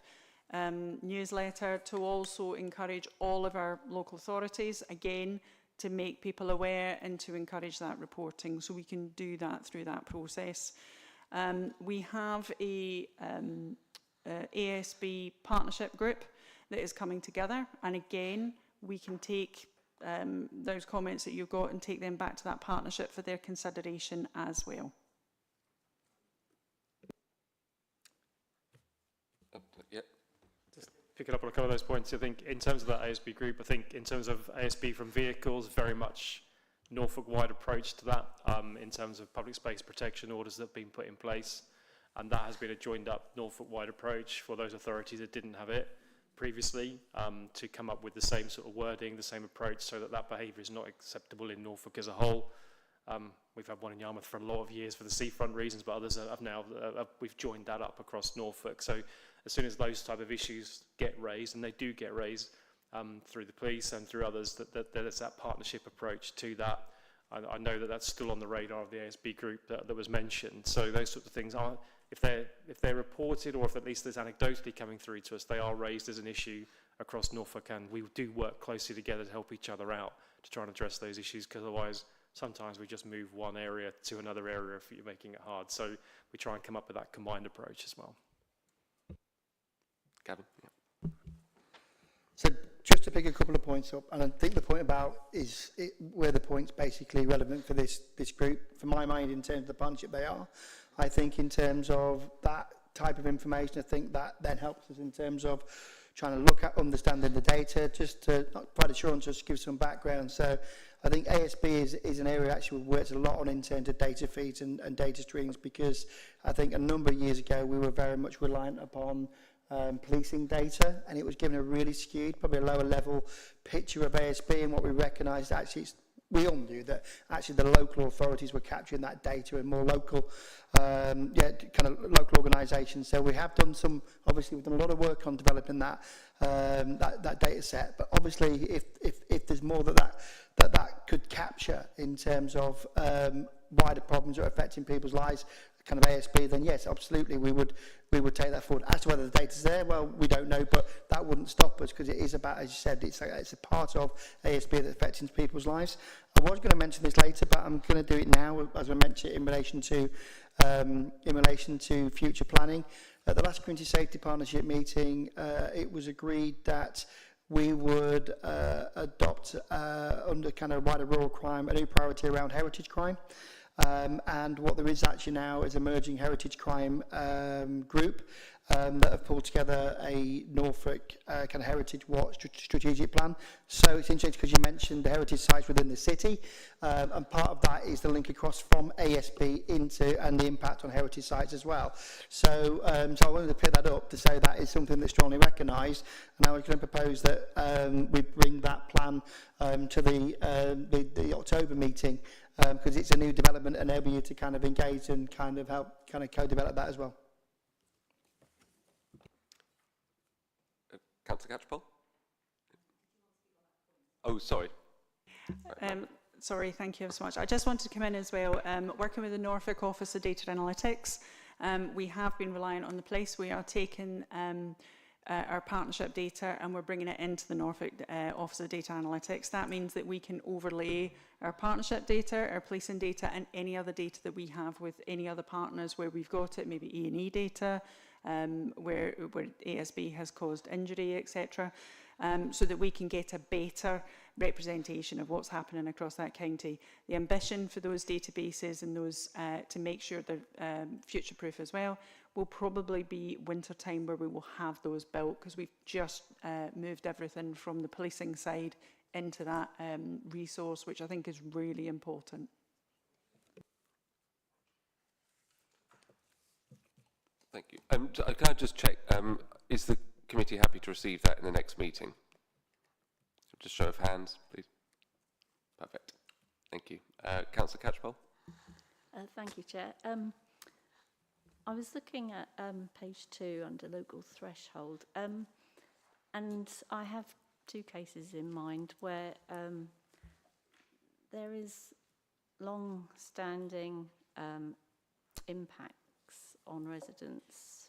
Speaker 5: newsletter to also encourage all of our local authorities, again, to make people aware and to encourage that reporting. So we can do that through that process. We have a ASB partnership group that is coming together, and again we can take those comments that you've got and take them back to that partnership for their consideration as well.
Speaker 3: Yep.
Speaker 6: Just picking up on a couple of those points, I think in terms of that ASB group, I think in terms of ASB from vehicles, very much Norfolk-wide approach to that in terms of public space protection orders that have been put in place, and that has been a joined-up Norfolk-wide approach for those authorities that didn't have it previously, to come up with the same sort of wording, the same approach, so that that behaviour is not acceptable in Norfolk as a whole. We've had one in Yarmouth for a lot of years for the seafront reasons, but others have now, we've joined that up across Norfolk. So as soon as those type of issues get raised, and they do get raised, through the police and through others, that there's that partnership approach to that. I know that that's still on the radar of the ASB group that was mentioned. So those sorts of things are, if they're reported, or if at least there's anecdotally coming through to us, they are raised as an issue across Norfolk, and we do work closely together to help each other out to try and address those issues, because otherwise sometimes we just move one area to another area if you're making it hard. So we try and come up with that combined approach as well.
Speaker 3: Gavin? Yeah.
Speaker 4: So just to pick a couple of points up, and I think the point about where the point's basically relevant for this group, for my mind, in terms of the partnership they are. I think in terms of that type of information, I think that then helps us in terms of trying to look at understanding the data, just to not provide assurance, just give some background. So I think ASB is an area actually we've worked a lot on in terms of data feeds and data streams, because I think a number of years ago we were very much reliant upon policing data, and it was given a really skewed, probably a lower level picture of ASB, and what we recognised actually we all knew that actually the local authorities were capturing that data and more local, kind of local organisations. So we have done obviously we've done a lot of work on developing that data set, but obviously if there's more that could capture in terms of wider problems that are affecting people's lives, kind of ASB, then yes, absolutely, we would take that forward. As to whether the data's there, well, we don't know, but that wouldn't stop us, because it is about, as you said, it's a part of ASB that's affecting people's lives. I was going to mention this later, but I'm going to do it now, as I mentioned, in relation to future planning. At the last Community Safety Partnership meeting, it was agreed that we would adopt, under kind of wider rural crime, a new priority around heritage crime. And what there is actually now is emerging heritage crime group that have pulled together a Norfolk kind of heritage watch strategic plan. So it's interesting because you mentioned the heritage sites within the city, and part of that is the link across from ASB into and the impact on heritage sites as well. So, so I wanted to pick that up to say that is something that's strongly recognised, and I was going to propose that we bring that plan to the October meeting, because it's a new development, and enable you to kind of engage and kind of help kind of co-develop that as well.
Speaker 3: Councillor Catchpole? Oh, sorry.
Speaker 5: Sorry, thank you so much. I just wanted to come in as well. Working with the Norfolk Office of Data Analytics, we have been reliant on the police. We are taking our partnership data and we're bringing it into the Norfolk Office of Data Analytics. That means that we can overlay our partnership data, our policing data, and any other data that we have with any other partners where we've got it, maybe E&E data, where ASB has caused injury, etc., so that we can get a better representation of what's happening across that county. The ambition for those databases and those to make sure they're future-proof as well will probably be winter time, where we will have those built, because we've just moved everything from the policing side into that resource, which I think is really important.
Speaker 3: Thank you. Can I just check, is the committee happy to receive that in the next meeting? So just show of hands, please. Perfect. Thank you. Councillor Catchpole?
Speaker 2: Thank you, Chair. I was looking at page 2 under local threshold, and I have 2 cases in mind where there is long-standing impacts on residents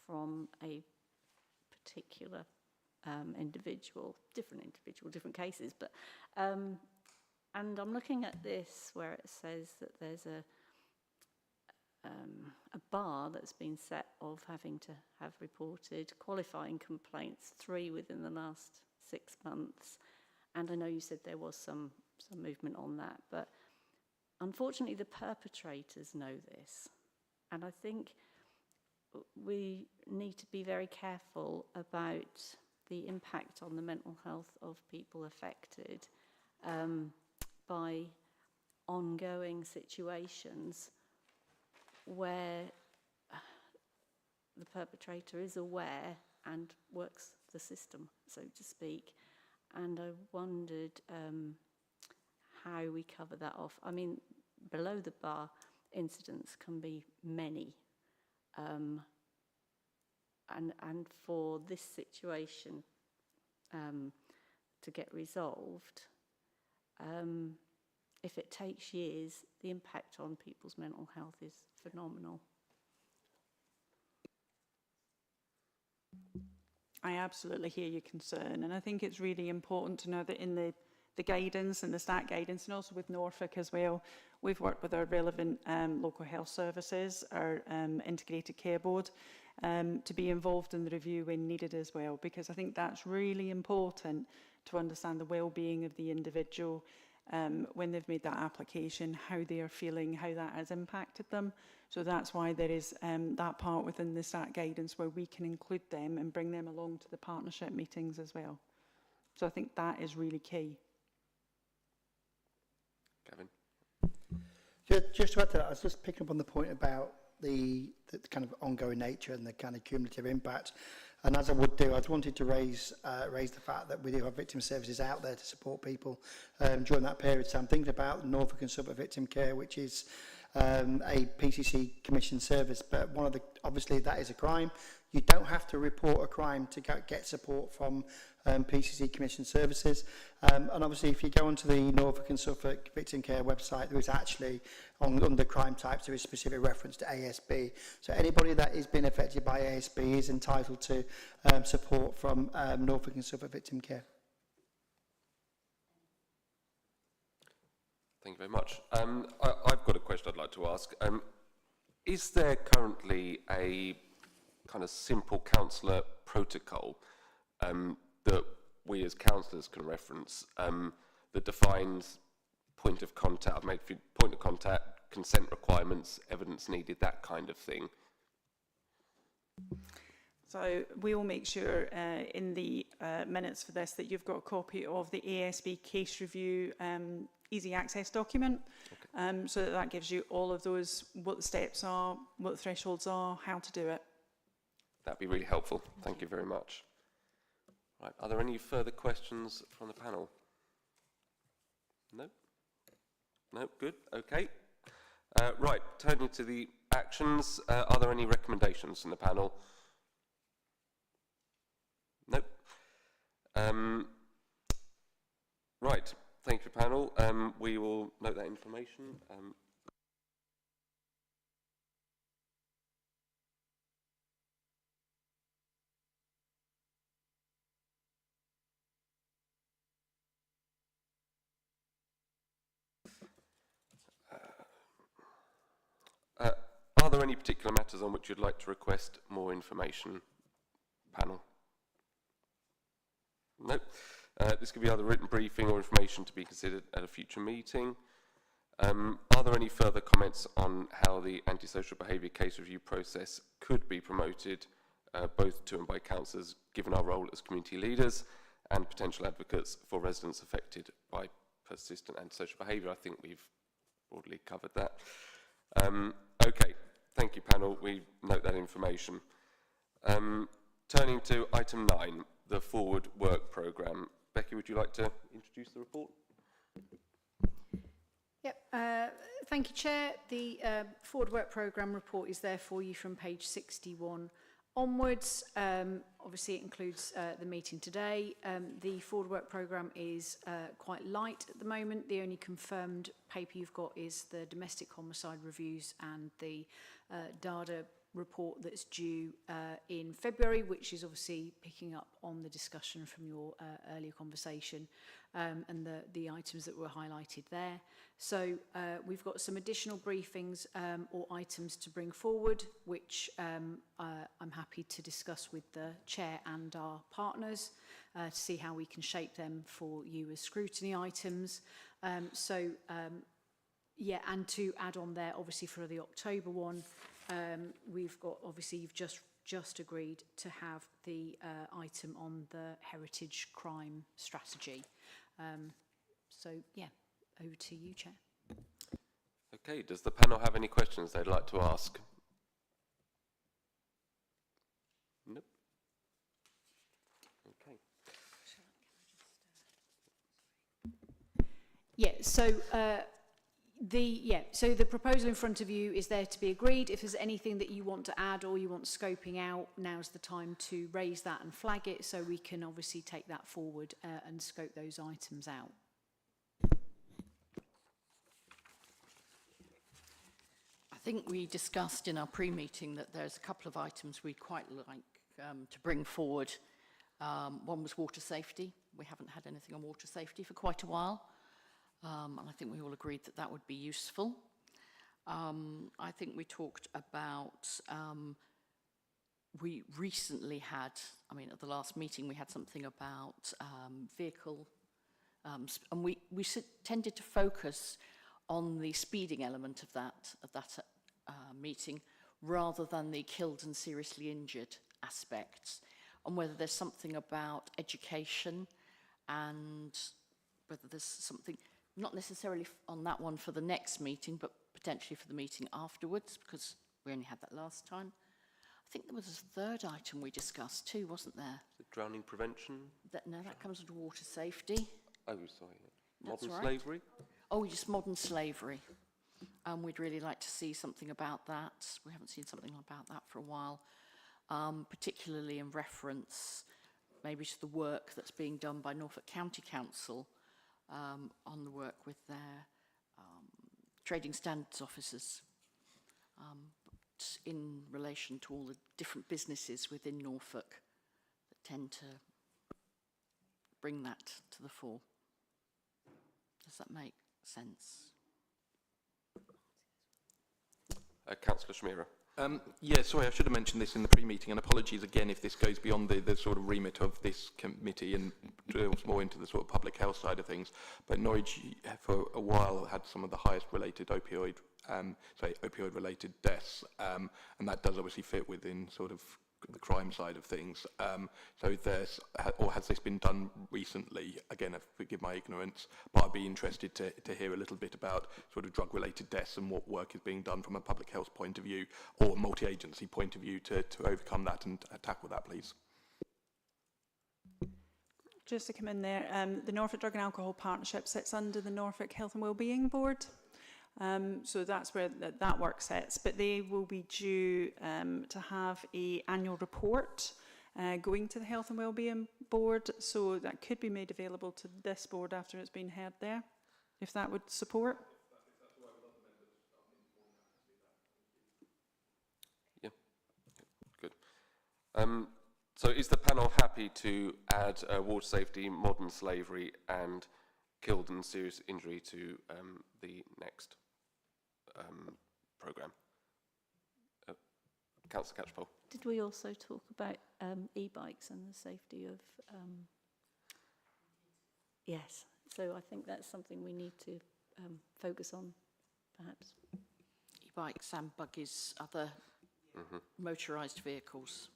Speaker 2: from a particular individual, different cases, but and I'm looking at this where it says that there's a bar that's been set of having to have reported qualifying complaints, 3 within the last 6 months, and I know you said there was some movement on that, but unfortunately the perpetrators know this, and I think we need to be very careful about the impact on the mental health of people affected by ongoing situations where the perpetrator is aware and works the system, so to speak. And I wondered how we cover that off. I mean, below the bar incidents can be many. And for this situation to get resolved, if it takes years, the impact on people's mental health is phenomenal.
Speaker 5: I absolutely hear your concern, and I think it's really important to know that in the guidance and the stat guidance, and also with Norfolk as well, we've worked with our relevant local health services, our integrated care board, to be involved in the review when needed as well, because I think that's really important to understand the well-being of the individual when they've made that application, how they are feeling, how that has impacted them. So that's why there is that part within the stat guidance where we can include them and bring them along to the partnership meetings as well. So I think that is really key.
Speaker 3: Kevin?
Speaker 4: Just to add to that, I was just picking up on the point about the kind of ongoing nature and the kind of cumulative impact. And as I would do, I wanted to raise the fact that we do have victim services out there to support people during that period. So I'm thinking about Norfolk and Suffolk Victim Care, which is a PCC commissioned service, but obviously that is a crime. You don't have to report a crime to get support from PCC commissioned services. And obviously if you go onto the Norfolk and Suffolk Victim Care website, there is actually, under crime types, there is specific reference to ASB. So anybody that is being affected by ASB is entitled to support from Norfolk and Suffolk Victim Care.
Speaker 3: Thank you very much. I've got a question I'd like to ask. Is there currently a kind of simple counsellor protocol that we as counsellors can reference that defines point of contact, consent requirements, evidence needed, that kind of thing?
Speaker 5: So we will make sure in the minutes for this that you've got a copy of the ASB case review easy access document, so that gives you all of those, what the steps are, what the thresholds are, how to do it.
Speaker 3: That'd be really helpful. Thank you very much. Right, are there any further questions from the panel? No? No, good, okay. Right, turning to the actions, are there any recommendations from the panel? Nope. Right, thank you, panel. We will note that information. Are there any particular matters on which you'd like to request more information, panel? No. This could be either written briefing or information to be considered at a future meeting. Are there any further comments on how the antisocial behaviour case review process could be promoted, both to and by councillors, given our role as community leaders and potential advocates for residents affected by persistent antisocial behaviour? I think we've broadly covered that. Okay, thank you, panel. We note that information. Turning to item 9, the Forward Work Programme. Becky, would you like to introduce the report?
Speaker 9: Yep, thank you, Chair. The Forward Work Programme report is there for you from page 61 onwards. Obviously, it includes the meeting today. The Forward Work Programme is quite light at the moment. The only confirmed paper you've got is the domestic homicide reviews and the DADA report that's due in February, which is obviously picking up on the discussion from your earlier conversation and the items that were highlighted there. So we've got some additional briefings or items to bring forward, which I'm happy to discuss with the Chair and our partners to see how we can shape them for you as scrutiny items. Yeah, and to add on there, obviously for the October one, we've got, obviously you've just agreed to have the item on the heritage crime strategy. So yeah, over to you, Chair.
Speaker 3: Okay, does the panel have any questions they'd like to ask? Nope. Okay.
Speaker 9: Yeah, so so the proposal in front of you is there to be agreed. If there's anything that you want to add or you want scoping out, now's the time to raise that and flag it, so we can obviously take that forward and scope those items out.
Speaker 7: I think we discussed in our pre-meeting that there's a couple of items we'd quite like to bring forward. One was water safety. We haven't had anything on water safety for quite a while. And I think we all agreed that that would be useful. I think we talked about, we recently had, at the last meeting we had something about vehicle, and we tended to focus on the speeding element of that meeting rather than the killed and seriously injured aspects, and whether there's something about education and whether there's something, not necessarily on that one for the next meeting, but potentially for the meeting afterwards, because we only had that last time. I think there was a third item we discussed too, wasn't there?
Speaker 3: The drowning prevention?
Speaker 7: No, that comes under water safety.
Speaker 3: Oh, sorry.
Speaker 7: That's
Speaker 3: Modern
Speaker 7: right.
Speaker 3: slavery?
Speaker 7: Oh, just modern slavery. We'd really like to see something about that. We haven't seen something about that for a while, particularly in reference maybe to the work that's being done by Norfolk County Council on the work with their trading standards officers in relation to all the different businesses within Norfolk that tend to bring that to the fore. Does that make sense?
Speaker 3: Councillor Schmierer.
Speaker 10: Yeah, sorry, I should have mentioned this in the pre-meeting, and apologies again if this goes beyond the sort of remit of this committee and drills more into the sort of public health side of things. But Norwich, for a while, had some of the highest related opioid-related deaths, and that does obviously fit within sort of the crime side of things. So there's, or has this been done recently? Again, forgive my ignorance, but I'd be interested to hear a little bit about sort of drug-related deaths and what work is being done from a public health point of view or multi-agency point of view to overcome that and tackle that, please.
Speaker 5: Just to come in there, the Norfolk Drug and Alcohol Partnership sits under the Norfolk Health and Wellbeing Board. So that's where that work sits, but they will be due to have an annual report going to the Health and Wellbeing Board, so that could be made available to this board after it's been heard there, if that would support.
Speaker 3: Yeah, good. So is the panel happy to add water safety, modern slavery and killed and serious injury to the next programme? Councillor Catchpole.
Speaker 2: Did we also talk about e-bikes and the safety of... Yes, so I think that's something we need to focus on, perhaps.
Speaker 7: E-bikes and buggies, other motorised vehicles.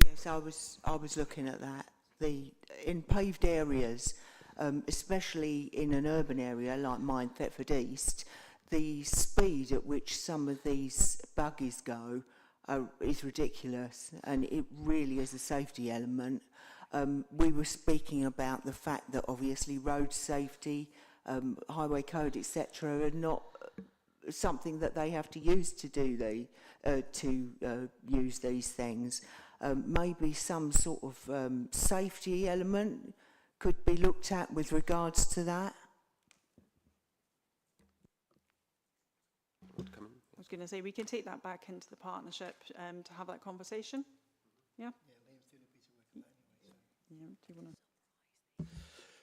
Speaker 11: Yes, I was looking at that. In paved areas, especially in an urban area like mine, Thetford East, the speed at which some of these buggies go is ridiculous, and it really is a safety element. We were speaking about the fact that obviously road safety, highway code, etc., are not something that they have to use to do use these things. Maybe some sort of safety element could be looked at with regards to that.
Speaker 5: I was going to say, we can take that back into the partnership to have that conversation. Yeah? Yeah, do you want to?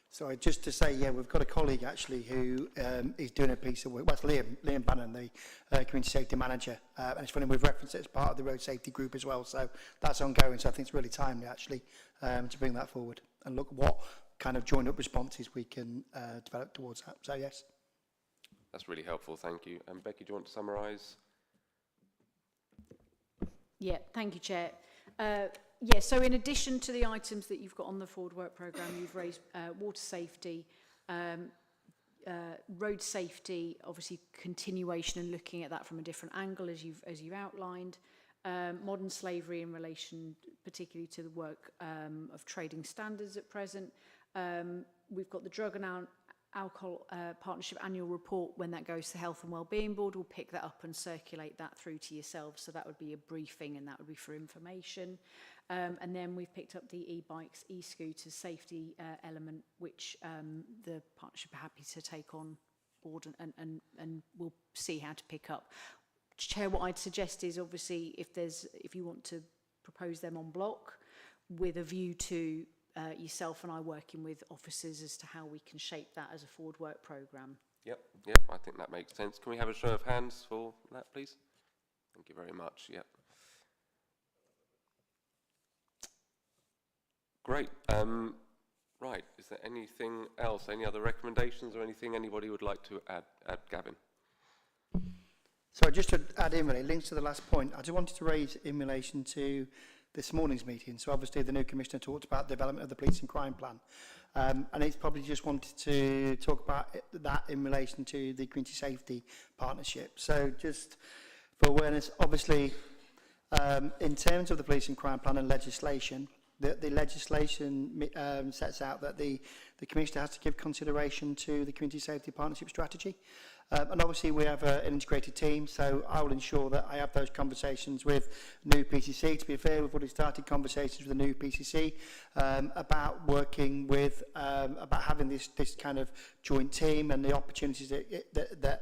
Speaker 4: Sorry, just to say, yeah, we've got a colleague actually who is doing a piece of work. Well, it's Liam Bannon, the Community Safety Manager. And it's funny, we've referenced it as part of the Road Safety Group as well. So that's ongoing. So I think it's really timely actually to bring that forward and look what kind of joined up responses we can develop towards that. So yes.
Speaker 3: That's really helpful, thank you. And Becky, do you want to summarise?
Speaker 9: Yeah, thank you, Chair. Yeah, so in addition to the items that you've got on the forward work programme, you've raised water safety, road safety, obviously continuation and looking at that from a different angle as you've outlined, modern slavery in relation particularly to the work of trading standards at present. We've got the Drug and Alcohol Partnership annual report. When that goes to the Health and Wellbeing Board, we'll pick that up and circulate that through to yourselves. So that would be a briefing and that would be for information. And then we've picked up the e-bikes, e-scooters safety element, which the partnership are happy to take on board and we'll see how to pick up. Chair, what I'd suggest is obviously if you want to propose them en bloc with a view to yourself and I working with officers as to how we can shape that as a forward work programme.
Speaker 3: Yep, I think that makes sense. Can we have a show of hands for that, please? Thank you very much, yep. Great. Right, is there anything else, any other recommendations or anything anybody would like to add, Gavin?
Speaker 4: So just to add in, really, links to the last point, I just wanted to raise in relation to this morning's meeting. So obviously the new Commissioner talked about the development of the Police and Crime Plan. And it's probably just wanted to talk about that in relation to the Community Safety Partnership. So just for awareness, obviously In terms of the policing crime plan and legislation, the legislation sets out that the Commissioner has to give consideration to the Community Safety Partnership Strategy. And obviously we have an integrated team, so I will ensure that I have those conversations with new PCC. To be fair, we've already started conversations with the new PCC about working with, about having this kind of joint team and the opportunities that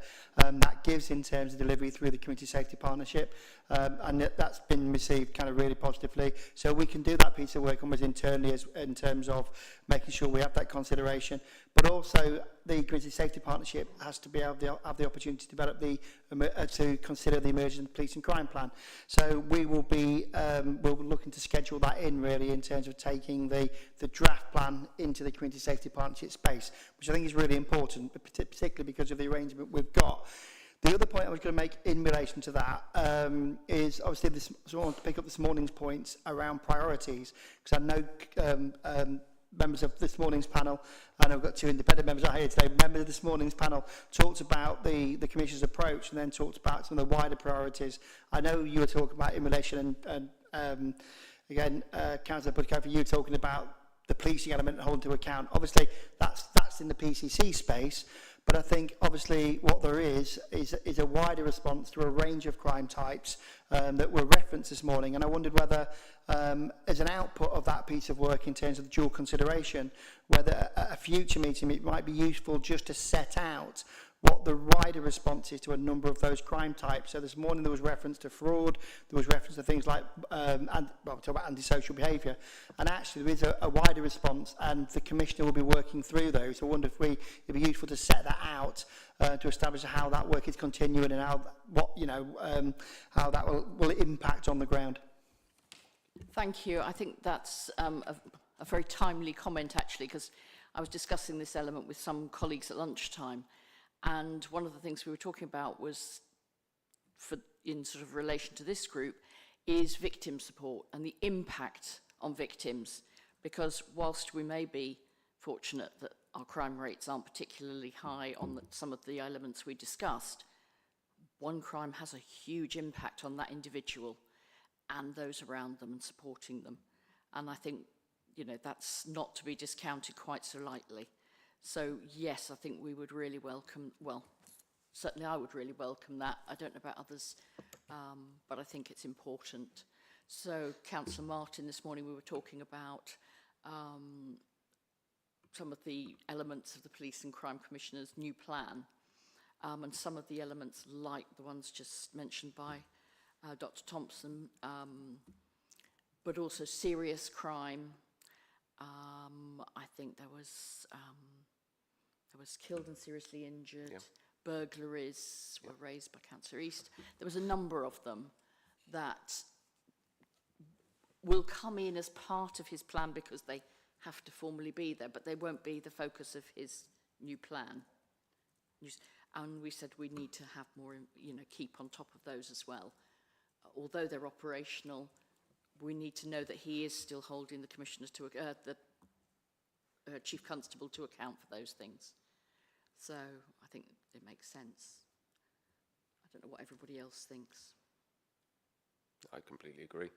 Speaker 4: gives in terms of delivery through the Community Safety Partnership. And that's been received kind of really positively. So we can do that piece of work almost internally in terms of making sure we have that consideration. But also the Community Safety Partnership has to be able to have the opportunity to develop to consider the emergent police and crime plan. So we will be looking to schedule that in really in terms of taking the draft plan into the Community Safety Partnership space, which I think is really important, particularly because of the arrangement we've got. The other point I was going to make in relation to that is obviously so I want to pick up this morning's points around priorities, because I know members of this morning's panel, and I've got two independent members out here today, members of this morning's panel talked about the Commission's approach and then talked about some of the wider priorities. I know you were talking about in relation, and again, Councillor Budcover, you were talking about the policing element and holding to account. Obviously, that's in the PCC space, but I think obviously what there is a wider response to a range of crime types that were referenced this morning, and I wondered whether as an output of that piece of work in terms of dual consideration, whether a future meeting it might be useful just to set out what the wider response is to a number of those crime types. So this morning there was reference to fraud, there was reference to things like, we talk about antisocial behaviour, and actually there is a wider response, and the Commissioner will be working through those. I wonder if it'd be useful to set that out to establish how that work is continuing and how that will impact on the ground.
Speaker 7: Thank you. I think that's a very timely comment, actually, because I was discussing this element with some colleagues at lunchtime, and one of the things we were talking about was, in sort of relation to this group, is victim support and the impact on victims, because whilst we may be fortunate that our crime rates aren't particularly high on some of the elements we discussed, one crime has a huge impact on that individual and those around them and supporting them. And I think, that's not to be discounted quite so lightly. So, yes, I think we would really welcome, well, certainly I would really welcome that. I don't know about others, but I think it's important. So, Councillor Martin, this morning we were talking about some of the elements of the Police and Crime Commissioner's new plan, and some of the elements like the ones just mentioned by Dr. Thompson, but also serious crime. I think there was killed and seriously injured. Yeah. Burglaries were raised by Councillor East. There was a number of them that will come in as part of his plan because they have to formally be there, but they won't be the focus of his new plan. And we said we need to have more, keep on top of those as well. Although they're operational, we need to know that he is still holding the commissioners to the Chief Constable to account for those things. So I think it makes sense. I don't know what everybody else thinks.
Speaker 3: I completely agree.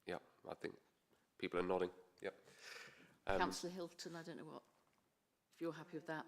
Speaker 3: Yeah, I think people are nodding. Yeah.
Speaker 7: Councillor Hilton, I don't know if you're happy with that.